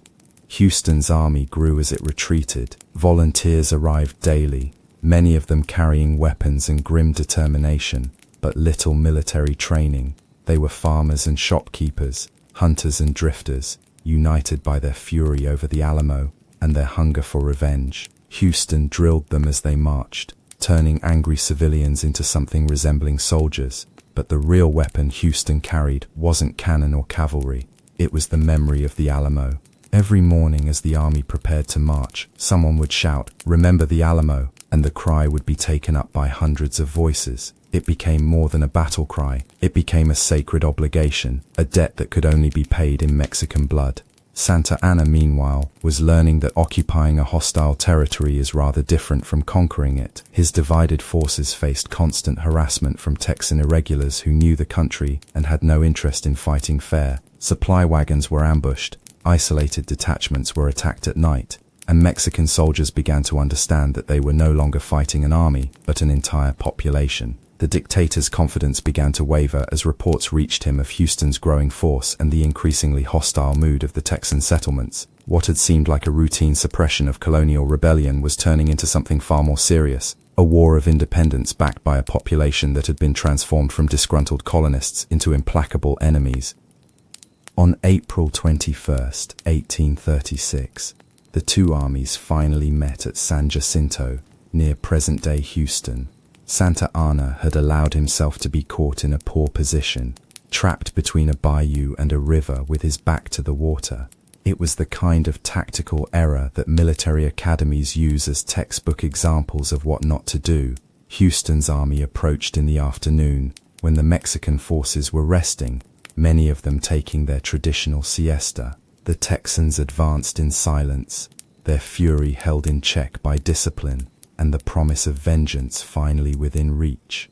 Houston's army grew as it retreated. Volunteers arrived daily, many of them carrying weapons and grim determination, but little military training. They were farmers and shopkeepers, hunters and drifters, united by their fury over the Alamo and their hunger for revenge. Houston drilled them as they marched, turning angry civilians into something resembling soldiers. But the real weapon Houston carried wasn't cannon or cavalry. It was the memory of the Alamo. Every morning as the army prepared to march, someone would shout, "Remember the Alamo," and the cry would be taken up by hundreds of voices. It became more than a battle cry. It became a sacred obligation, a debt that could only be paid in Mexican blood. Santa Anna, meanwhile, was learning that occupying a hostile territory is rather different from conquering it. His divided forces faced constant harassment from Texan irregulars who knew the country and had no interest in fighting fair. Supply wagons were ambushed, isolated detachments were attacked at night, and Mexican soldiers began to understand that they were no longer fighting an army, but an entire population. The dictator's confidence began to waver as reports reached him of Houston's growing force and the increasingly hostile mood of the Texan settlements. What had seemed like a routine suppression of colonial rebellion was turning into something far more serious, a war of independence backed by a population that had been transformed from disgruntled colonists into implacable enemies. On April 21st, 1836, the two armies finally met at San Jacinto, near present-day Houston. Santa Anna had allowed himself to be caught in a poor position, trapped between a bayou and a river with his back to the water. It was the kind of tactical error that military academies use as textbook examples of what not to do. Houston's army approached in the afternoon, when the Mexican forces were resting, many of them taking their traditional siesta. The Texans advanced in silence, their fury held in check by discipline, and the promise of vengeance finally within reach.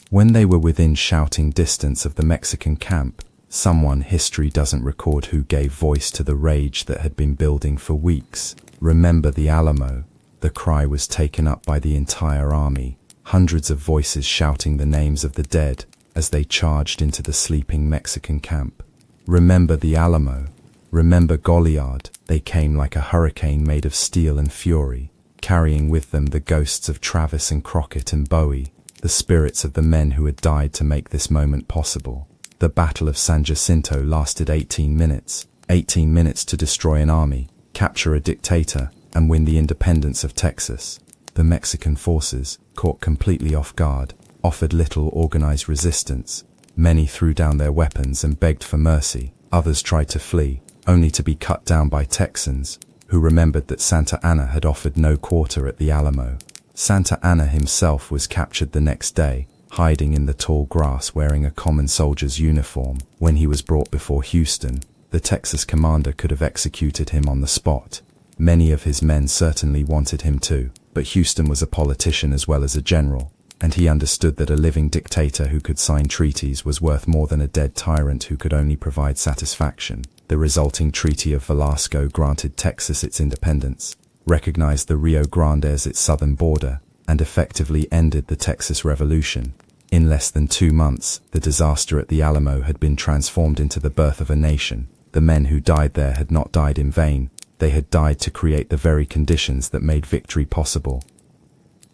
When they were within shouting distance of the Mexican camp, someone history doesn't record who gave voice to the rage that had been building for weeks. "Remember the Alamo." The cry was taken up by the entire army, hundreds of voices shouting the names of the dead as they charged into the sleeping Mexican camp. "Remember the Alamo. Remember Goliad." They came like a hurricane made of steel and fury, carrying with them the ghosts of Travis and Crockett and Bowie, the spirits of the men who had died to make this moment possible. The Battle of San Jacinto lasted 18 minutes. 18 minutes to destroy an army, capture a dictator, and win the independence of Texas. The Mexican forces, caught completely off guard, offered little organized resistance. Many threw down their weapons and begged for mercy. Others tried to flee, only to be cut down by Texans, who remembered that Santa Anna had offered no quarter at the Alamo. Santa Anna himself was captured the next day, hiding in the tall grass wearing a common soldier's uniform. When he was brought before Houston, the Texas commander could have executed him on the spot. Many of his men certainly wanted him to, but Houston was a politician as well as a general, and he understood that a living dictator who could sign treaties was worth more than a dead tyrant who could only provide satisfaction. The resulting Treaty of Velasco granted Texas its independence, recognized the Rio Grande as its southern border, and effectively ended the Texas Revolution. In less than 2 months, the disaster at the Alamo had been transformed into the birth of a nation. The men who died there had not died in vain. They had died to create the very conditions that made victory possible.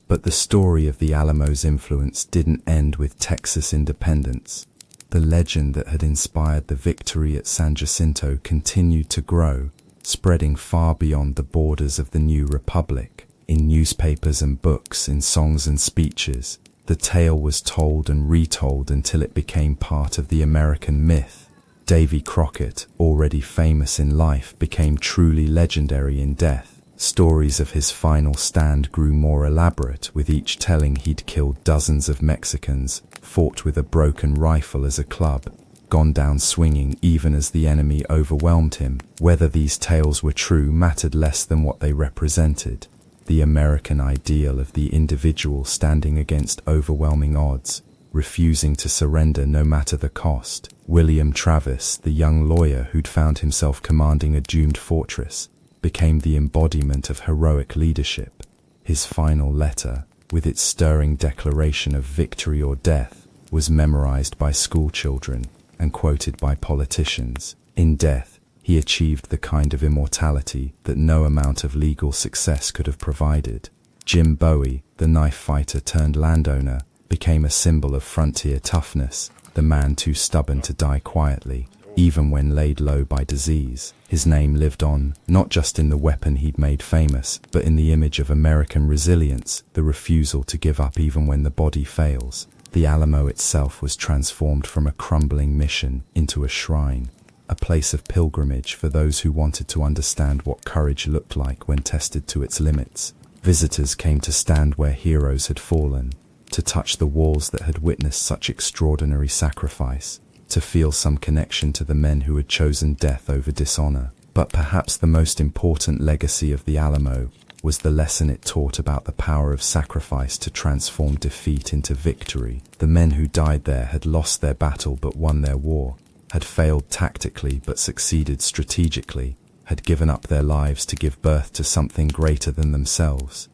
But the story of the Alamo's influence didn't end with Texas independence. The legend that had inspired the victory at San Jacinto continued to grow, spreading far beyond the borders of the new republic. In newspapers and books, in songs and speeches, the tale was told and retold until it became part of the American myth. Davy Crockett, already famous in life, became truly legendary in death. Stories of his final stand grew more elaborate, with each telling he'd killed dozens of Mexicans, fought with a broken rifle as a club, gone down swinging even as the enemy overwhelmed him. Whether these tales were true mattered less than what they represented. The American ideal of the individual standing against overwhelming odds, refusing to surrender no matter the cost. William Travis, the young lawyer who'd found himself commanding a doomed fortress, became the embodiment of heroic leadership. His final letter, with its stirring declaration of victory or death, was memorized by schoolchildren and quoted by politicians. In death, he achieved the kind of immortality that no amount of legal success could have provided. Jim Bowie, the knife fighter turned landowner, became a symbol of frontier toughness, the man too stubborn to die quietly, even when laid low by disease. His name lived on, not just in the weapon he'd made famous, but in the image of American resilience, the refusal to give up even when the body fails. The Alamo itself was transformed from a crumbling mission into a shrine, a place of pilgrimage for those who wanted to understand what courage looked like when tested to its limits. Visitors came to stand where heroes had fallen, to touch the walls that had witnessed such extraordinary sacrifice, to feel some connection to the men who had chosen death over dishonor. But perhaps the most important legacy of the Alamo was the lesson it taught about the power of sacrifice to transform defeat into victory. The men who died there had lost their battle but won their war, had failed tactically but succeeded strategically, had given up their lives to give birth to something greater than themselves.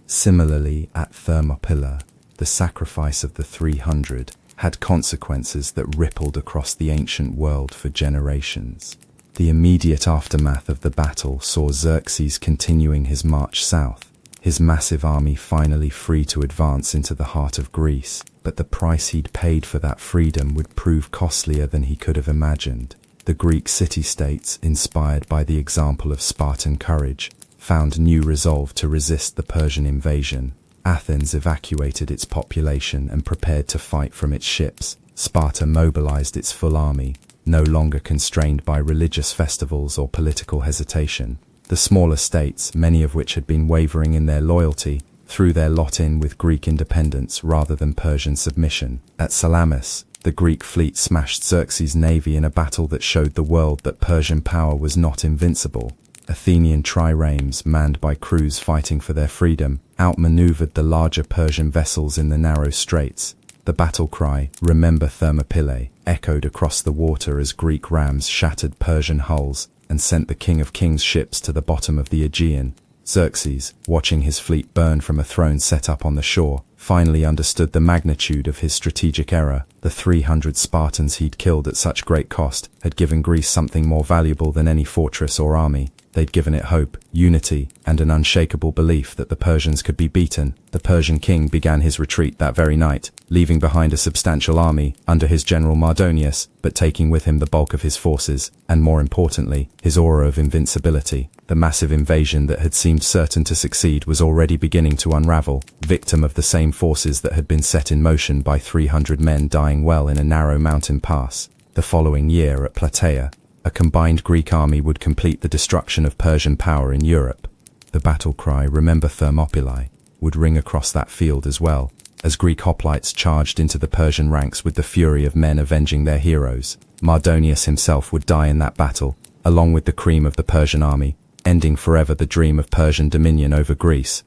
Similarly, at Thermopylae, the sacrifice of the 300 had consequences that rippled across the ancient world for generations. The immediate aftermath of the battle saw Xerxes continuing his march south, his massive army finally free to advance into the heart of Greece, but the price he'd paid for that freedom would prove costlier than he could have imagined. The Greek city-states, inspired by the example of Spartan courage, found new resolve to resist the Persian invasion. Athens evacuated its population and prepared to fight from its ships, Sparta mobilized its full army, no longer constrained by religious festivals or political hesitation. The smaller states, many of which had been wavering in their loyalty, threw their lot in with Greek independence rather than Persian submission. At Salamis, the Greek fleet smashed Xerxes' navy in a battle that showed the world that Persian power was not invincible. Athenian triremes, manned by crews fighting for their freedom, outmaneuvered the larger Persian vessels in the narrow straits. The battle cry, "Remember Thermopylae," echoed across the water as Greek rams shattered Persian hulls and sent the King of Kings' ships to the bottom of the Aegean. Xerxes, watching his fleet burn from a throne set up on the shore, finally understood the magnitude of his strategic error. The 300 Spartans he'd killed at such great cost had given Greece something more valuable than any fortress or army. They'd given it hope, unity, and an unshakable belief that the Persians could be beaten. The Persian king began his retreat that very night, leaving behind a substantial army under his general Mardonius, but taking with him the bulk of his forces, and more importantly, his aura of invincibility. The massive invasion that had seemed certain to succeed was already beginning to unravel, victim of the same forces that had been set in motion by 300 men dying well in a narrow mountain pass. The following year at Plataea, a combined Greek army would complete the destruction of Persian power in Europe. The battle cry, "Remember Thermopylae," would ring across that field as well, as Greek hoplites charged into the Persian ranks with the fury of men avenging their heroes. Mardonius himself would die in that battle, along with the cream of the Persian army, ending forever the dream of Persian dominion over Greece.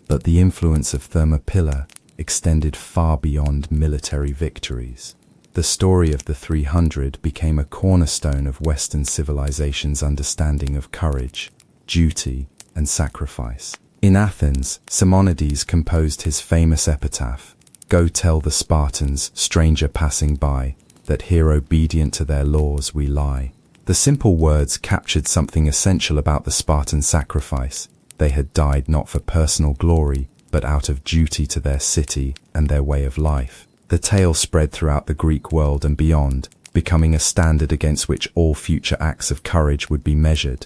But the influence of Thermopylae extended far beyond military victories. The story of the 300 became a cornerstone of Western civilization's understanding of courage, duty, and sacrifice. In Athens, Simonides composed his famous epitaph, "Go tell the Spartans, stranger passing by, that here obedient to their laws we lie." The simple words captured something essential about the Spartan sacrifice. They had died not for personal glory, but out of duty to their city and their way of life. The tale spread throughout the Greek world and beyond, becoming a standard against which all future acts of courage would be measured.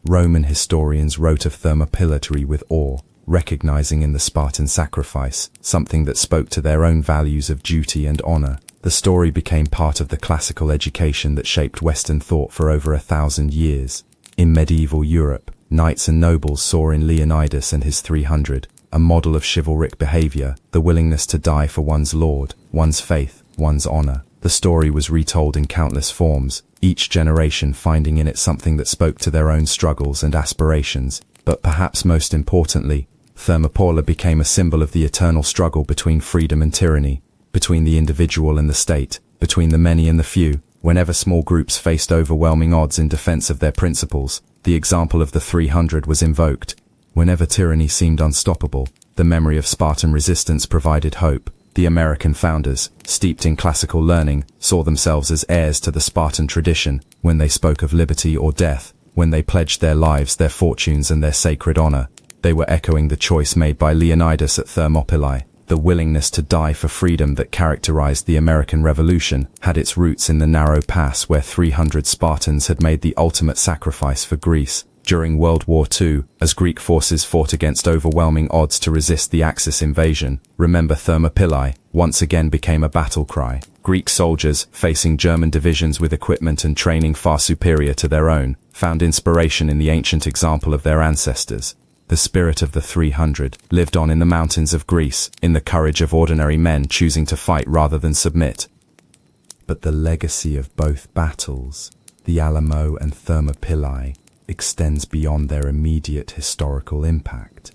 Roman historians wrote of Thermopylae with awe, recognizing in the Spartan sacrifice something that spoke to their own values of duty and honor. The story became part of the classical education that shaped Western thought for over 1,000 years. In medieval Europe, knights and nobles saw in Leonidas and his 300 a model of chivalric behavior, the willingness to die for one's lord, one's faith, one's honor. The story was retold in countless forms, each generation finding in it something that spoke to their own struggles and aspirations. But perhaps most importantly, Thermopylae became a symbol of the eternal struggle between freedom and tyranny, between the individual and the state, between the many and the few. Whenever small groups faced overwhelming odds in defense of their principles, the example of the 300 was invoked. Whenever tyranny seemed unstoppable, the memory of Spartan resistance provided hope. The American founders, steeped in classical learning, saw themselves as heirs to the Spartan tradition. When they spoke of liberty or death, when they pledged their lives, their fortunes, and their sacred honor, they were echoing the choice made by Leonidas at Thermopylae. The willingness to die for freedom that characterized the American Revolution had its roots in the narrow pass where 300 Spartans had made the ultimate sacrifice for Greece. During World War II, as Greek forces fought against overwhelming odds to resist the Axis invasion, "Remember Thermopylae" once again became a battle cry. Greek soldiers, facing German divisions with equipment and training far superior to their own, found inspiration in the ancient example of their ancestors. The spirit of the 300 lived on in the mountains of Greece, in the courage of ordinary men choosing to fight rather than submit. But the legacy of both battles, the Alamo and Thermopylae, extends beyond their immediate historical impact.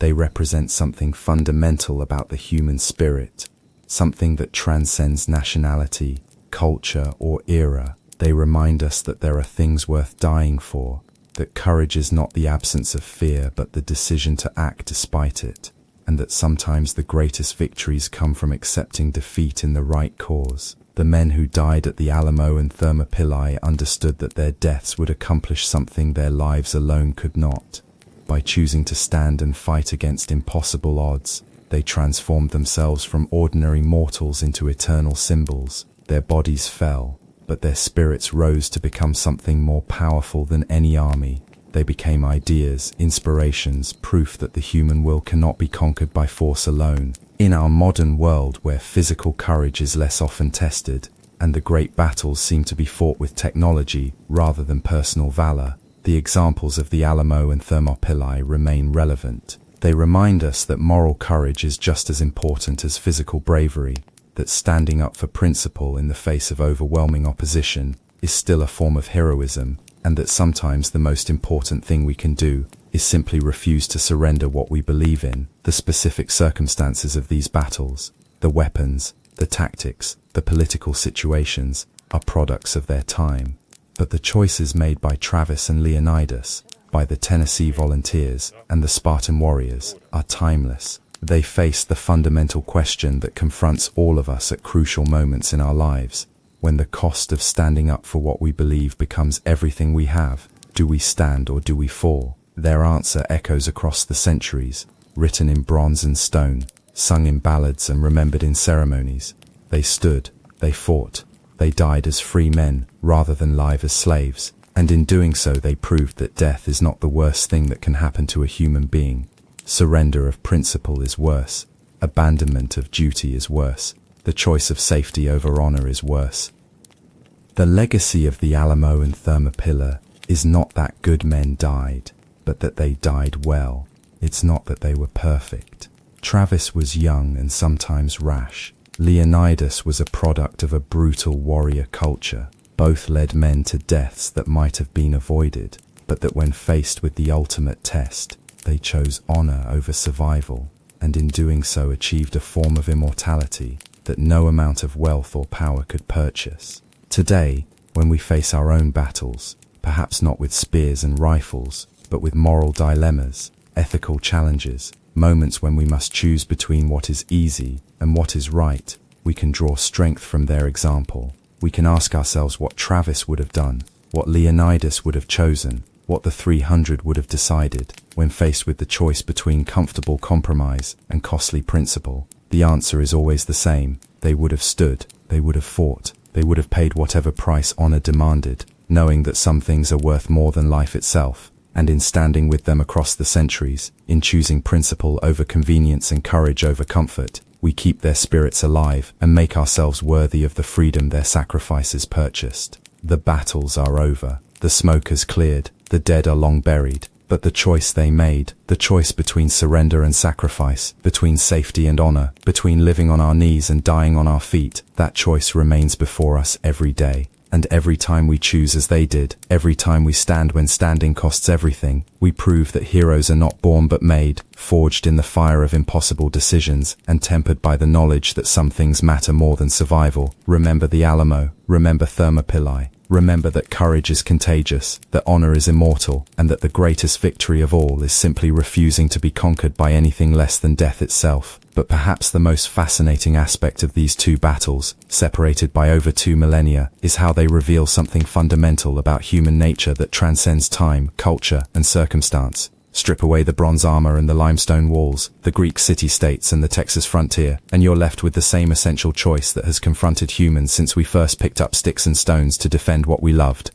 They represent something fundamental about the human spirit, something that transcends nationality, culture, or era. They remind us that there are things worth dying for, that courage is not the absence of fear but the decision to act despite it, and that sometimes the greatest victories come from accepting defeat in the right cause. The men who died at the Alamo and Thermopylae understood that their deaths would accomplish something their lives alone could not. By choosing to stand and fight against impossible odds, they transformed themselves from ordinary mortals into eternal symbols. Their bodies fell, but their spirits rose to become something more powerful than any army. They became ideas, inspirations, proof that the human will cannot be conquered by force alone. In our modern world where physical courage is less often tested, and the great battles seem to be fought with technology rather than personal valor, the examples of the Alamo and Thermopylae remain relevant. They remind us that moral courage is just as important as physical bravery, that standing up for principle in the face of overwhelming opposition is still a form of heroism, and that sometimes the most important thing we can do is simply refuse to surrender what we believe in. The specific circumstances of these battles, the weapons, the tactics, the political situations, are products of their time. But the choices made by Travis and Leonidas, by the Tennessee Volunteers and the Spartan warriors, are timeless. They face the fundamental question that confronts all of us at crucial moments in our lives. When the cost of standing up for what we believe becomes everything we have, do we stand or do we fall? Their answer echoes across the centuries, written in bronze and stone, sung in ballads and remembered in ceremonies. They stood, they fought, they died as free men rather than live as slaves, and in doing so they proved that death is not the worst thing that can happen to a human being. Surrender of principle is worse, abandonment of duty is worse, the choice of safety over honor is worse. The legacy of the Alamo and Thermopylae is not that good men died, but that they died well. It's not that they were perfect. Travis was young and sometimes rash. Leonidas was a product of a brutal warrior culture. Both led men to deaths that might have been avoided, but that when faced with the ultimate test, they chose honor over survival, and in doing so achieved a form of immortality that no amount of wealth or power could purchase. Today, when we face our own battles, perhaps not with spears and rifles, but with moral dilemmas, ethical challenges, moments when we must choose between what is easy and what is right, we can draw strength from their example. We can ask ourselves what Travis would have done, what Leonidas would have chosen, what the 300 would have decided when faced with the choice between comfortable compromise and costly principle. The answer is always the same. They would have stood, they would have fought, they would have paid whatever price honor demanded, knowing that some things are worth more than life itself. And in standing with them across the centuries, in choosing principle over convenience and courage over comfort, we keep their spirits alive and make ourselves worthy of the freedom their sacrifices purchased. The battles are over, the smoke has cleared, the dead are long buried, but the choice they made, the choice between surrender and sacrifice, between safety and honor, between living on our knees and dying on our feet, that choice remains before us every day. And every time we choose as they did, every time we stand when standing costs everything, we prove that heroes are not born but made, forged in the fire of impossible decisions, and tempered by the knowledge that some things matter more than survival. Remember the Alamo, remember Thermopylae, remember that courage is contagious, that honor is immortal, and that the greatest victory of all is simply refusing to be conquered by anything less than death itself. But perhaps the most fascinating aspect of these two battles, separated by over 2 millennia, is how they reveal something fundamental about human nature that transcends time, culture, and circumstance. Strip away the bronze armor and the limestone walls, the Greek city-states and the Texas frontier, and you're left with the same essential choice that has confronted humans since we first picked up sticks and stones to defend what we loved.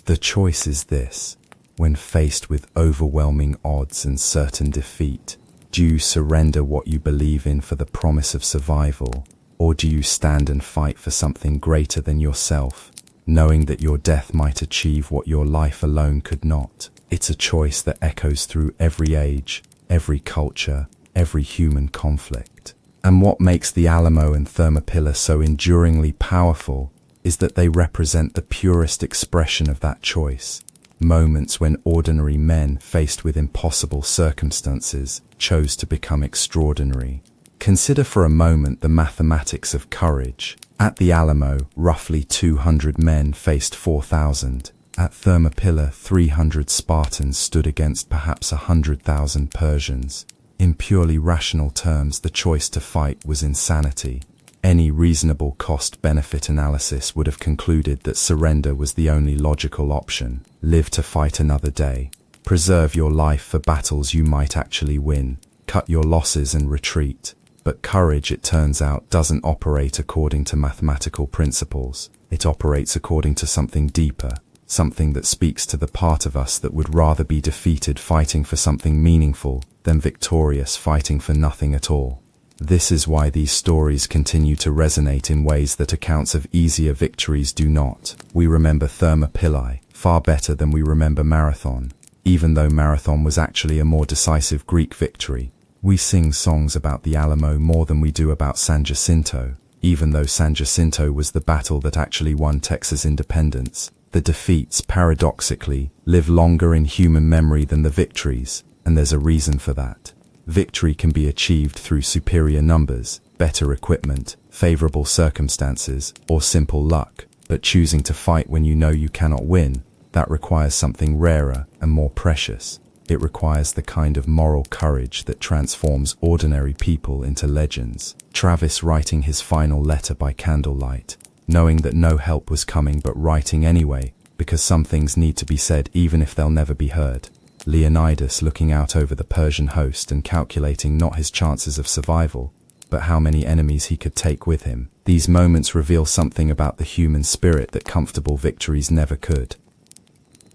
The choice is this: when faced with overwhelming odds and certain defeat, do you surrender what you believe in for the promise of survival, or do you stand and fight for something greater than yourself, knowing that your death might achieve what your life alone could not? It's a choice that echoes through every age, every culture, every human conflict. And what makes the Alamo and Thermopylae so enduringly powerful is that they represent the purest expression of that choice. Moments when ordinary men faced with impossible circumstances chose to become extraordinary. Consider for a moment the mathematics of courage. At the Alamo, roughly 200 men faced 4,000. At Thermopylae, 300 Spartans stood against perhaps 100,000 Persians. In purely rational terms, the choice to fight was insanity. Any reasonable cost-benefit analysis would have concluded that surrender was the only logical option. Live to fight another day. Preserve your life for battles you might actually win. Cut your losses and retreat. But courage, it turns out, doesn't operate according to mathematical principles. It operates according to something deeper, something that speaks to the part of us that would rather be defeated fighting for something meaningful than victorious fighting for nothing at all. This is why these stories continue to resonate in ways that accounts of easier victories do not. We remember Thermopylae far better than we remember Marathon, even though Marathon was actually a more decisive Greek victory. We sing songs about the Alamo more than we do about San Jacinto, even though San Jacinto was the battle that actually won Texas independence. The defeats, paradoxically, live longer in human memory than the victories, and there's a reason for that. Victory can be achieved through superior numbers, better equipment, favorable circumstances, or simple luck, but choosing to fight when you know you cannot win, that requires something rarer and more precious. It requires the kind of moral courage that transforms ordinary people into legends. Travis writing his final letter by candlelight, knowing that no help was coming but writing anyway, because some things need to be said even if they'll never be heard. Leonidas looking out over the Persian host and calculating not his chances of survival, but how many enemies he could take with him. These moments reveal something about the human spirit that comfortable victories never could.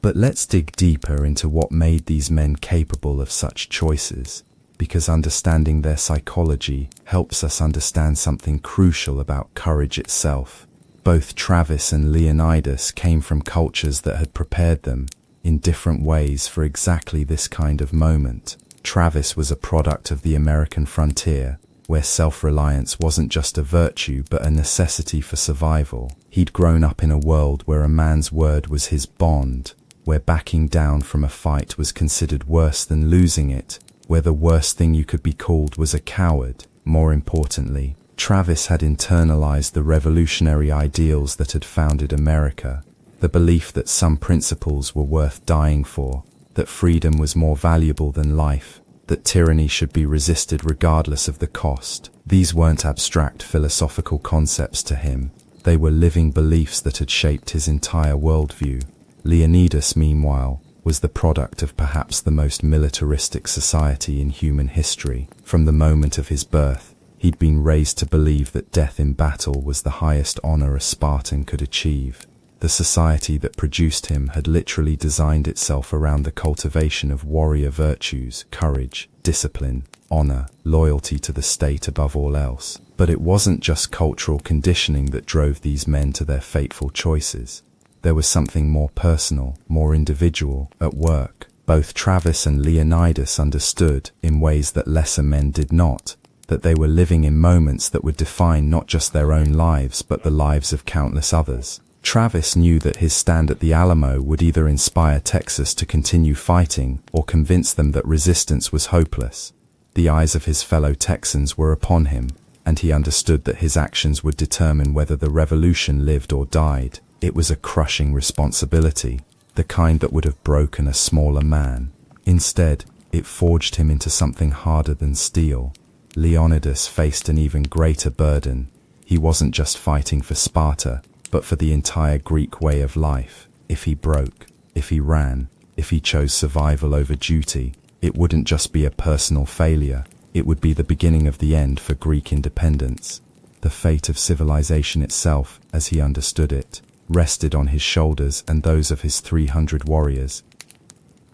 But let's dig deeper into what made these men capable of such choices, because understanding their psychology helps us understand something crucial about courage itself. Both Travis and Leonidas came from cultures that had prepared them in different ways for exactly this kind of moment. Travis was a product of the American frontier, where self-reliance wasn't just a virtue but a necessity for survival. He'd grown up in a world where a man's word was his bond, where backing down from a fight was considered worse than losing it, where the worst thing you could be called was a coward. More importantly, Travis had internalized the revolutionary ideals that had founded America, the belief that some principles were worth dying for, that freedom was more valuable than life, that tyranny should be resisted regardless of the cost. These weren't abstract philosophical concepts to him, they were living beliefs that had shaped his entire worldview. Leonidas, meanwhile, was the product of perhaps the most militaristic society in human history. From the moment of his birth, he'd been raised to believe that death in battle was the highest honor a Spartan could achieve. The society that produced him had literally designed itself around the cultivation of warrior virtues, courage, discipline, honor, loyalty to the state above all else. But it wasn't just cultural conditioning that drove these men to their fateful choices. There was something more personal, more individual, at work. Both Travis and Leonidas understood, in ways that lesser men did not, that they were living in moments that would define not just their own lives but the lives of countless others. Travis knew that his stand at the Alamo would either inspire Texas to continue fighting or convince them that resistance was hopeless. The eyes of his fellow Texans were upon him, and he understood that his actions would determine whether the revolution lived or died. It was a crushing responsibility, the kind that would have broken a smaller man. Instead, it forged him into something harder than steel. Leonidas faced an even greater burden. He wasn't just fighting for Sparta, but for the entire Greek way of life. If he broke, if he ran, if he chose survival over duty, it wouldn't just be a personal failure, it would be the beginning of the end for Greek independence. The fate of civilization itself, as he understood it, rested on his shoulders and those of his 300 warriors.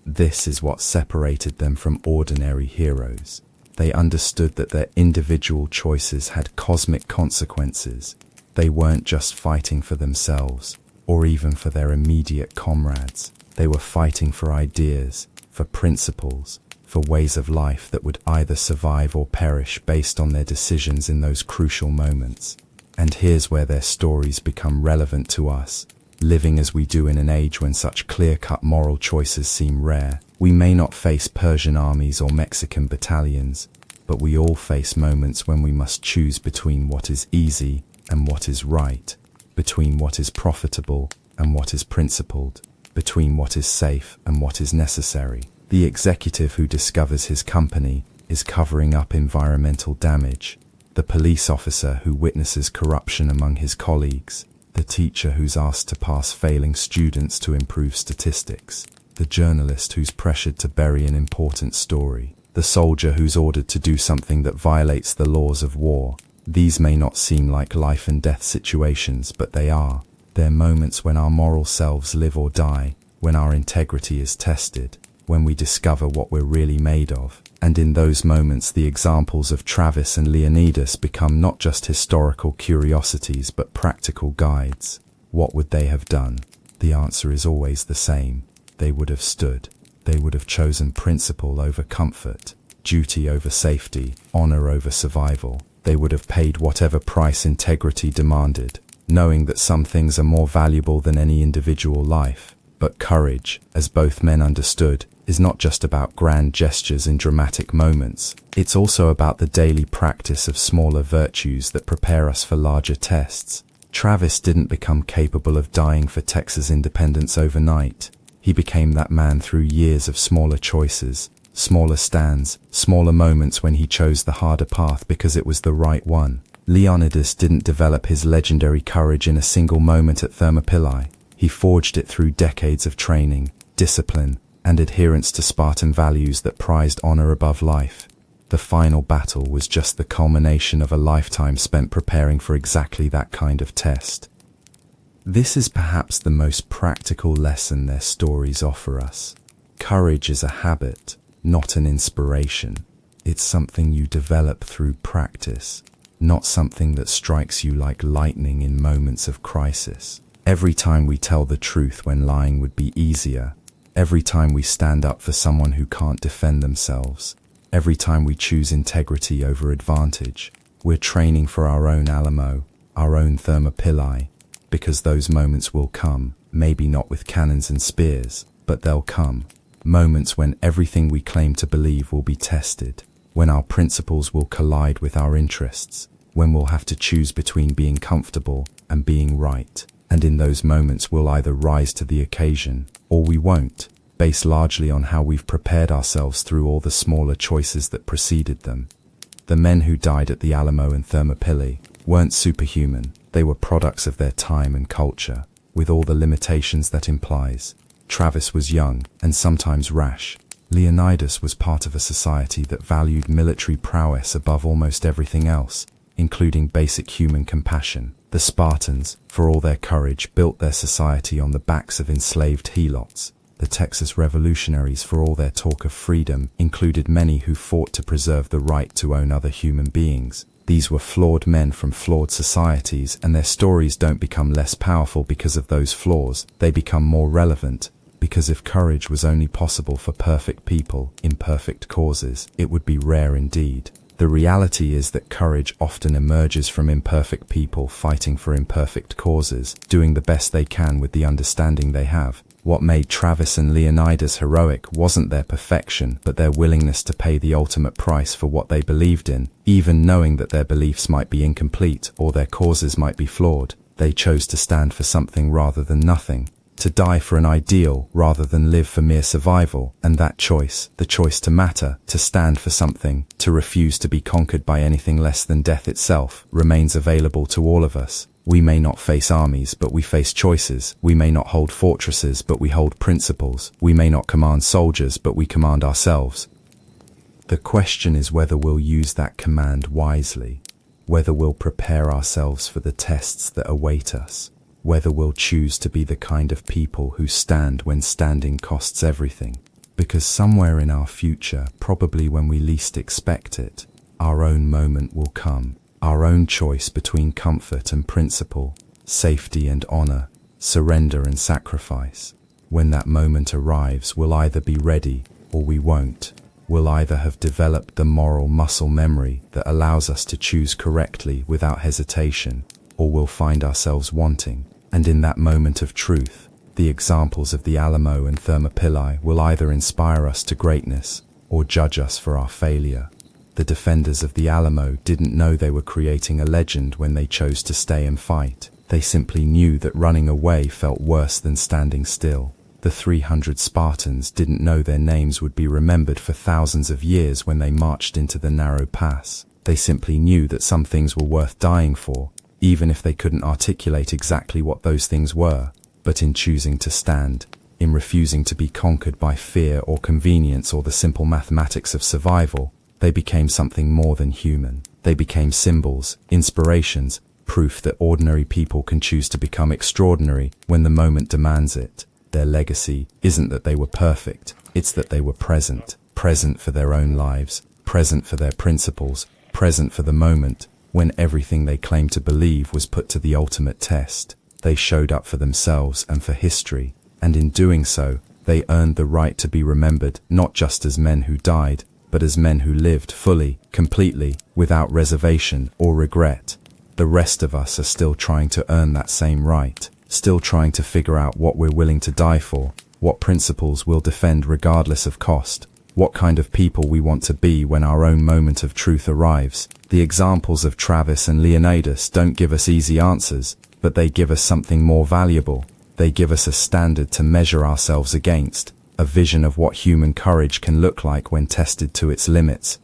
This is what separated them from ordinary heroes. They understood that their individual choices had cosmic consequences. They weren't just fighting for themselves, or even for their immediate comrades. They were fighting for ideas, for principles, for ways of life that would either survive or perish based on their decisions in those crucial moments. And here's where their stories become relevant to us. Living as we do in an age when such clear-cut moral choices seem rare, we may not face Persian armies or Mexican battalions, but we all face moments when we must choose between what is easy and what is right, between what is profitable and what is principled, between what is safe and what is necessary. The executive who discovers his company is covering up environmental damage, the police officer who witnesses corruption among his colleagues, the teacher who's asked to pass failing students to improve statistics, the journalist who's pressured to bury an important story, the soldier who's ordered to do something that violates the laws of war. These may not seem like life and death situations, but they are. They're moments when our moral selves live or die, when our integrity is tested, when we discover what we're really made of. And in those moments, the examples of Travis and Leonidas become not just historical curiosities, but practical guides. What would they have done? The answer is always the same. They would have stood. They would have chosen principle over comfort, duty over safety, honor over survival. They would have paid whatever price integrity demanded, knowing that some things are more valuable than any individual life. But courage, as both men understood, is not just about grand gestures in dramatic moments. It's also about the daily practice of smaller virtues that prepare us for larger tests. Travis didn't become capable of dying for Texas independence overnight. He became that man through years of smaller choices, smaller stands, smaller moments when he chose the harder path because it was the right one. Leonidas didn't develop his legendary courage in a single moment at Thermopylae. He forged it through decades of training, discipline, and adherence to Spartan values that prized honor above life. The final battle was just the culmination of a lifetime spent preparing for exactly that kind of test. This is perhaps the most practical lesson their stories offer us. Courage is a habit, not an inspiration. It's something you develop through practice, not something that strikes you like lightning in moments of crisis. Every time we tell the truth when lying would be easier, every time we stand up for someone who can't defend themselves, every time we choose integrity over advantage, we're training for our own Alamo, our own Thermopylae, because those moments will come, maybe not with cannons and spears, but they'll come. Moments when everything we claim to believe will be tested, when our principles will collide with our interests, when we'll have to choose between being comfortable and being right. And in those moments we'll either rise to the occasion, or we won't, based largely on how we've prepared ourselves through all the smaller choices that preceded them. The men who died at the Alamo and Thermopylae weren't superhuman. They were products of their time and culture, with all the limitations that implies. Travis was young and sometimes rash. Leonidas was part of a society that valued military prowess above almost everything else, including basic human compassion. The Spartans, for all their courage, built their society on the backs of enslaved helots. The Texas revolutionaries, for all their talk of freedom, included many who fought to preserve the right to own other human beings. These were flawed men from flawed societies, and their stories don't become less powerful because of those flaws. They become more relevant, because if courage was only possible for perfect people, in perfect causes, it would be rare indeed. The reality is that courage often emerges from imperfect people fighting for imperfect causes, doing the best they can with the understanding they have. What made Travis and Leonidas heroic wasn't their perfection, but their willingness to pay the ultimate price for what they believed in, even knowing that their beliefs might be incomplete or their causes might be flawed. They chose to stand for something rather than nothing, to die for an ideal rather than live for mere survival, and that choice, the choice to matter, to stand for something, to refuse to be conquered by anything less than death itself, remains available to all of us. We may not face armies, but we face choices. We may not hold fortresses, but we hold principles. We may not command soldiers, but we command ourselves. The question is whether we'll use that command wisely, whether we'll prepare ourselves for the tests that await us, whether we'll choose to be the kind of people who stand when standing costs everything. Because somewhere in our future, probably when we least expect it, our own moment will come. Our own choice between comfort and principle, safety and honor, surrender and sacrifice. When that moment arrives, we'll either be ready or we won't. We'll either have developed the moral muscle memory that allows us to choose correctly without hesitation, or we'll find ourselves wanting. And in that moment of truth, the examples of the Alamo and Thermopylae will either inspire us to greatness or judge us for our failure. The defenders of the Alamo didn't know they were creating a legend when they chose to stay and fight. They simply knew that running away felt worse than standing still. The 300 Spartans didn't know their names would be remembered for thousands of years when they marched into the narrow pass. They simply knew that some things were worth dying for, even if they couldn't articulate exactly what those things were. But in choosing to stand, in refusing to be conquered by fear or convenience or the simple mathematics of survival, they became something more than human. They became symbols, inspirations, proof that ordinary people can choose to become extraordinary when the moment demands it. Their legacy isn't that they were perfect, it's that they were present. Present for their own lives, present for their principles, present for the moment when everything they claimed to believe was put to the ultimate test. They showed up for themselves and for history, and in doing so, they earned the right to be remembered not just as men who died, but as men who lived fully, completely, without reservation or regret. The rest of us are still trying to earn that same right, still trying to figure out what we're willing to die for, what principles we'll defend regardless of cost, what kind of people we want to be when our own moment of truth arrives. The examples of Travis and Leonidas don't give us easy answers, but they give us something more valuable. They give us a standard to measure ourselves against, a vision of what human courage can look like when tested to its limits.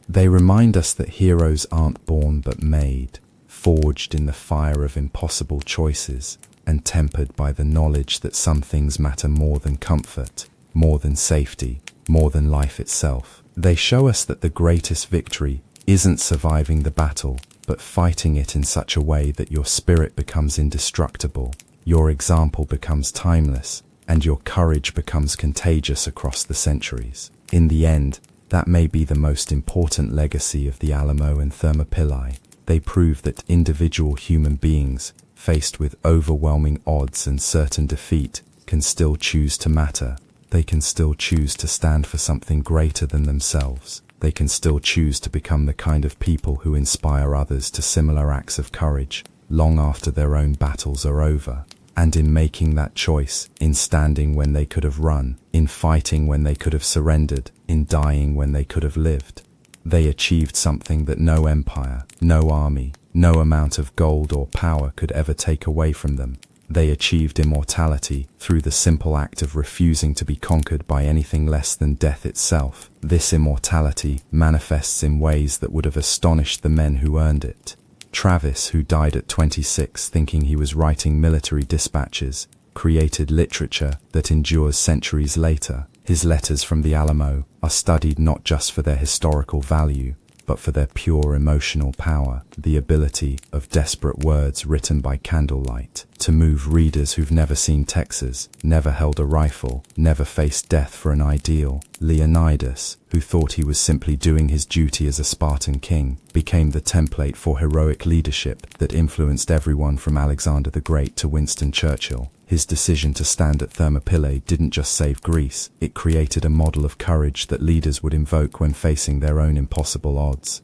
They remind us that heroes aren't born but made, forged in the fire of impossible choices, and tempered by the knowledge that some things matter more than comfort, more than safety, more than life itself. They show us that the greatest victory isn't surviving the battle, but fighting it in such a way that your spirit becomes indestructible, your example becomes timeless, and your courage becomes contagious across the centuries. In the end, that may be the most important legacy of the Alamo and Thermopylae. They prove that individual human beings, faced with overwhelming odds and certain defeat, can still choose to matter. They can still choose to stand for something greater than themselves. They can still choose to become the kind of people who inspire others to similar acts of courage, long after their own battles are over. And in making that choice, in standing when they could have run, in fighting when they could have surrendered, in dying when they could have lived, they achieved something that no empire, no army, no amount of gold or power could ever take away from them. They achieved immortality through the simple act of refusing to be conquered by anything less than death itself. This immortality manifests in ways that would have astonished the men who earned it. Travis, who died at 26 thinking he was writing military dispatches, created literature that endures centuries later. His letters from the Alamo are studied not just for their historical value, but for their pure emotional power, the ability of desperate words written by candlelight to move readers who've never seen Texas, never held a rifle, never faced death for an ideal. Leonidas, who thought he was simply doing his duty as a Spartan king, became the template for heroic leadership that influenced everyone from Alexander the Great to Winston Churchill. His decision to stand at Thermopylae didn't just save Greece, it created a model of courage that leaders would invoke when facing their own impossible odds.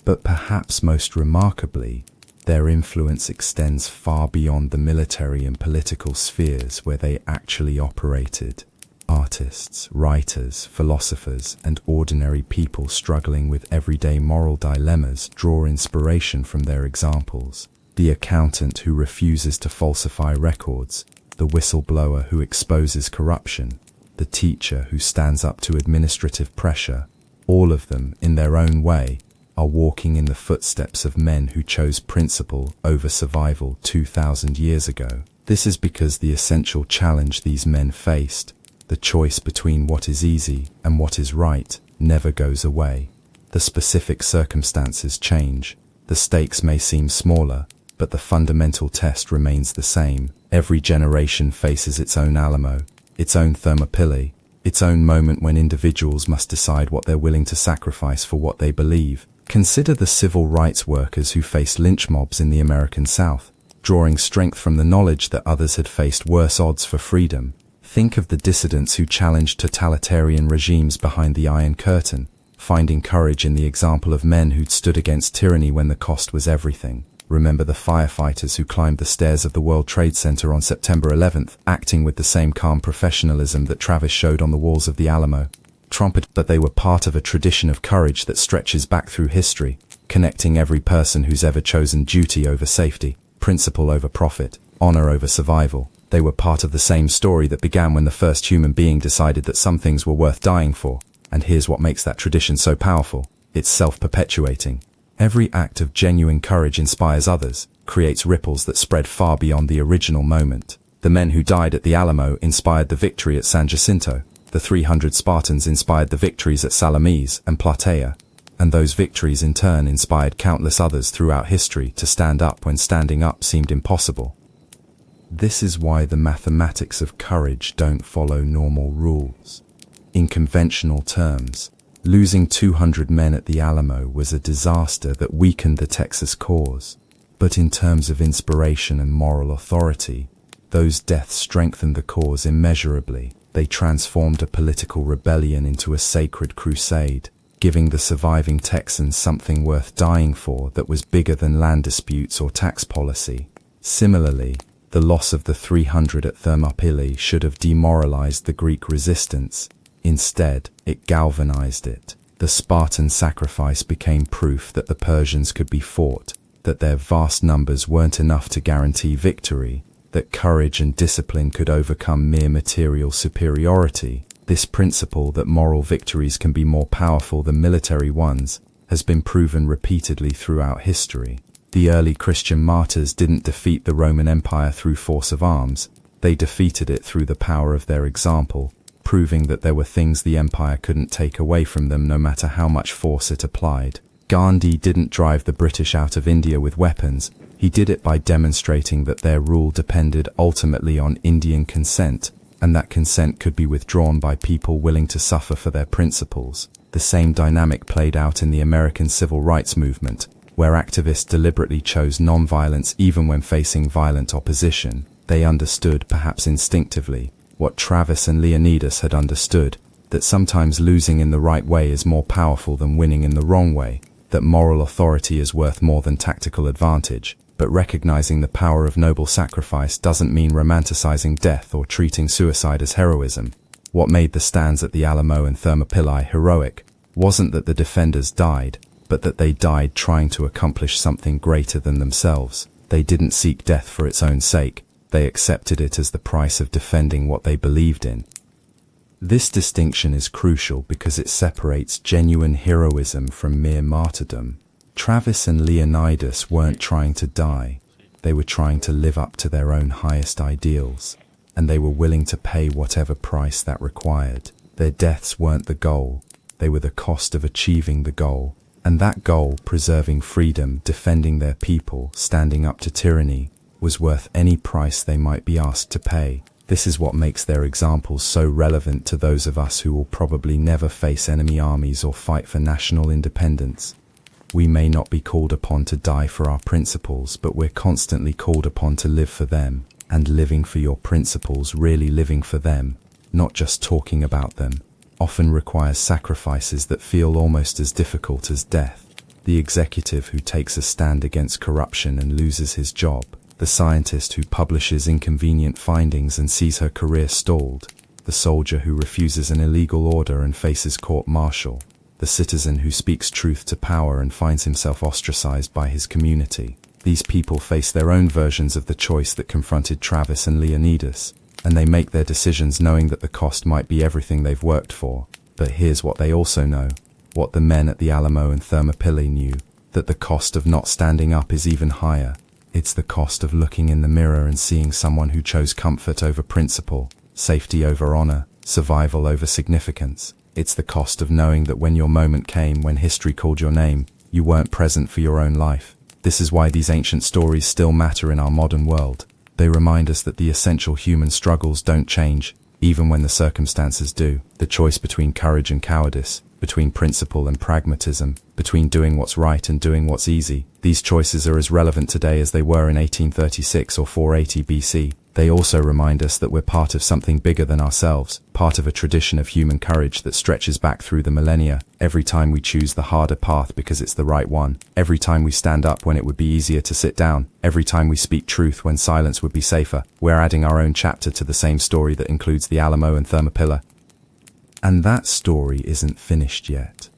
But perhaps most remarkably, their influence extends far beyond the military and political spheres where they actually operated. Artists, writers, philosophers, and ordinary people struggling with everyday moral dilemmas draw inspiration from their examples. The accountant who refuses to falsify records, the whistleblower who exposes corruption, the teacher who stands up to administrative pressure, all of them, in their own way, are walking in the footsteps of men who chose principle over survival 2,000 years ago. This is because the essential challenge these men faced, the choice between what is easy and what is right, never goes away. The specific circumstances change. The stakes may seem smaller, but the fundamental test remains the same. Every generation faces its own Alamo, its own Thermopylae, its own moment when individuals must decide what they're willing to sacrifice for what they believe. Consider the civil rights workers who faced lynch mobs in the American South, drawing strength from the knowledge that others had faced worse odds for freedom. Think of the dissidents who challenged totalitarian regimes behind the Iron Curtain, finding courage in the example of men who'd stood against tyranny when the cost was everything. Remember the firefighters who climbed the stairs of the World Trade Center on September 11th, acting with the same calm professionalism that Travis showed on the walls of the Alamo. Trumpeted that they were part of a tradition of courage that stretches back through history, connecting every person who's ever chosen duty over safety, principle over profit, honor over survival. They were part of the same story that began when the first human being decided that some things were worth dying for. And here's what makes that tradition so powerful. It's self-perpetuating. Every act of genuine courage inspires others, creates ripples that spread far beyond the original moment. The men who died at the Alamo inspired the victory at San Jacinto. The 300 Spartans inspired the victories at Salamis and Plataea. And those victories in turn inspired countless others throughout history to stand up when standing up seemed impossible. This is why the mathematics of courage don't follow normal rules. In conventional terms, losing 200 men at the Alamo was a disaster that weakened the Texas cause. But in terms of inspiration and moral authority, those deaths strengthened the cause immeasurably. They transformed a political rebellion into a sacred crusade, giving the surviving Texans something worth dying for that was bigger than land disputes or tax policy. Similarly, the loss of the 300 at Thermopylae should have demoralized the Greek resistance. Instead, it galvanized it. The Spartan sacrifice became proof that the Persians could be fought, that their vast numbers weren't enough to guarantee victory, that courage and discipline could overcome mere material superiority. This principle that moral victories can be more powerful than military ones has been proven repeatedly throughout history. The early Christian martyrs didn't defeat the Roman Empire through force of arms, they defeated it through the power of their example, proving that there were things the empire couldn't take away from them no matter how much force it applied. Gandhi didn't drive the British out of India with weapons, he did it by demonstrating that their rule depended ultimately on Indian consent, and that consent could be withdrawn by people willing to suffer for their principles. The same dynamic played out in the American civil rights movement, where activists deliberately chose nonviolence even when facing violent opposition. They understood, perhaps instinctively, what Travis and Leonidas had understood, that sometimes losing in the right way is more powerful than winning in the wrong way, that moral authority is worth more than tactical advantage. But recognizing the power of noble sacrifice doesn't mean romanticizing death or treating suicide as heroism. What made the stands at the Alamo and Thermopylae heroic wasn't that the defenders died, but that they died trying to accomplish something greater than themselves. They didn't seek death for its own sake, they accepted it as the price of defending what they believed in. This distinction is crucial because it separates genuine heroism from mere martyrdom. Travis and Leonidas weren't trying to die, they were trying to live up to their own highest ideals, and they were willing to pay whatever price that required. Their deaths weren't the goal, they were the cost of achieving the goal, and that goal, preserving freedom, defending their people, standing up to tyranny, was worth any price they might be asked to pay. This is what makes their examples so relevant to those of us who will probably never face enemy armies or fight for national independence. We may not be called upon to die for our principles, but we're constantly called upon to live for them, and living for your principles, really living for them, not just talking about them, often requires sacrifices that feel almost as difficult as death. The executive who takes a stand against corruption and loses his job, the scientist who publishes inconvenient findings and sees her career stalled, the soldier who refuses an illegal order and faces court-martial, the citizen who speaks truth to power and finds himself ostracized by his community. These people face their own versions of the choice that confronted Travis and Leonidas, and they make their decisions knowing that the cost might be everything they've worked for. But here's what they also know, what the men at the Alamo and Thermopylae knew, that the cost of not standing up is even higher. It's the cost of looking in the mirror and seeing someone who chose comfort over principle, safety over honor, survival over significance. It's the cost of knowing that when your moment came, when history called your name, you weren't present for your own life. This is why these ancient stories still matter in our modern world. They remind us that the essential human struggles don't change, even when the circumstances do. The choice between courage and cowardice, between principle and pragmatism, between doing what's right and doing what's easy. These choices are as relevant today as they were in 1836 or 480 BC. They also remind us that we're part of something bigger than ourselves, part of a tradition of human courage that stretches back through the millennia. Every time we choose the harder path because it's the right one, every time we stand up when it would be easier to sit down, every time we speak truth when silence would be safer, we're adding our own chapter to the same story that includes the Alamo and Thermopylae. And that story isn't finished yet.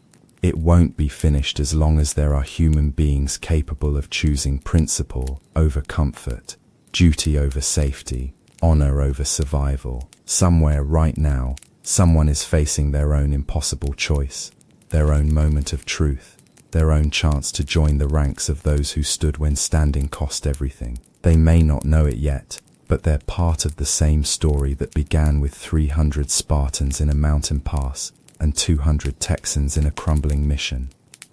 It won't be finished as long as there are human beings capable of choosing principle over comfort, duty over safety, honor over survival. Somewhere right now, someone is facing their own impossible choice, their own moment of truth, their own chance to join the ranks of those who stood when standing cost everything. They may not know it yet, but they're part of the same story that began with 300 Spartans in a mountain pass and 200 Texans in a crumbling mission.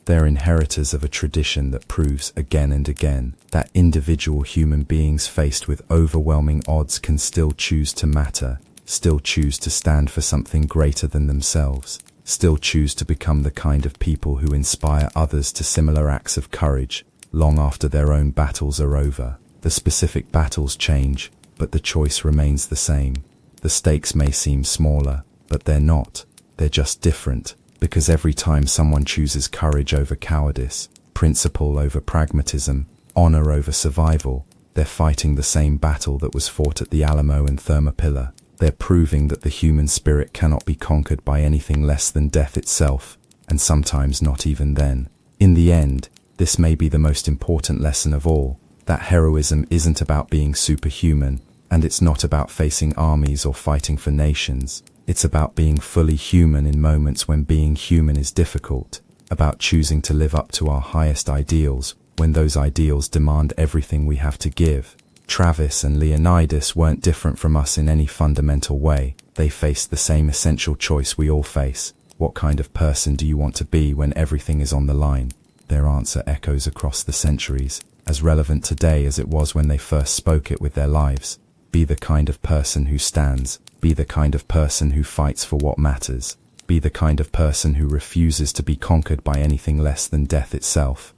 They're inheritors of a tradition that proves again and again that individual human beings faced with overwhelming odds can still choose to matter, still choose to stand for something greater than themselves, still choose to become the kind of people who inspire others to similar acts of courage long after their own battles are over. The specific battles change, but the choice remains the same. The stakes may seem smaller, but they're not. They're just different, because every time someone chooses courage over cowardice, principle over pragmatism, honor over survival, they're fighting the same battle that was fought at the Alamo and Thermopylae. They're proving that the human spirit cannot be conquered by anything less than death itself, and sometimes not even then. In the end, this may be the most important lesson of all, that heroism isn't about being superhuman, and it's not about facing armies or fighting for nations. It's about being fully human in moments when being human is difficult, about choosing to live up to our highest ideals when those ideals demand everything we have to give. Travis and Leonidas weren't different from us in any fundamental way. They faced the same essential choice we all face. What kind of person do you want to be when everything is on the line? Their answer echoes across the centuries, as relevant today as it was when they first spoke it with their lives. Be the kind of person who stands. Be the kind of person who fights for what matters. Be the kind of person who refuses to be conquered by anything less than death itself.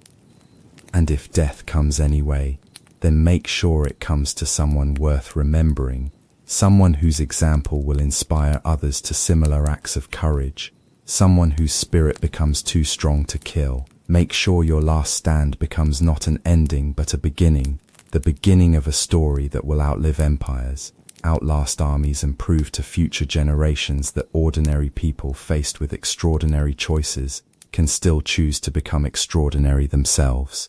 And if death comes anyway, then make sure it comes to someone worth remembering, someone whose example will inspire others to similar acts of courage, someone whose spirit becomes too strong to kill. Make sure your last stand becomes not an ending but a beginning, the beginning of a story that will outlive empires, outlast armies, and prove to future generations that ordinary people faced with extraordinary choices can still choose to become extraordinary themselves.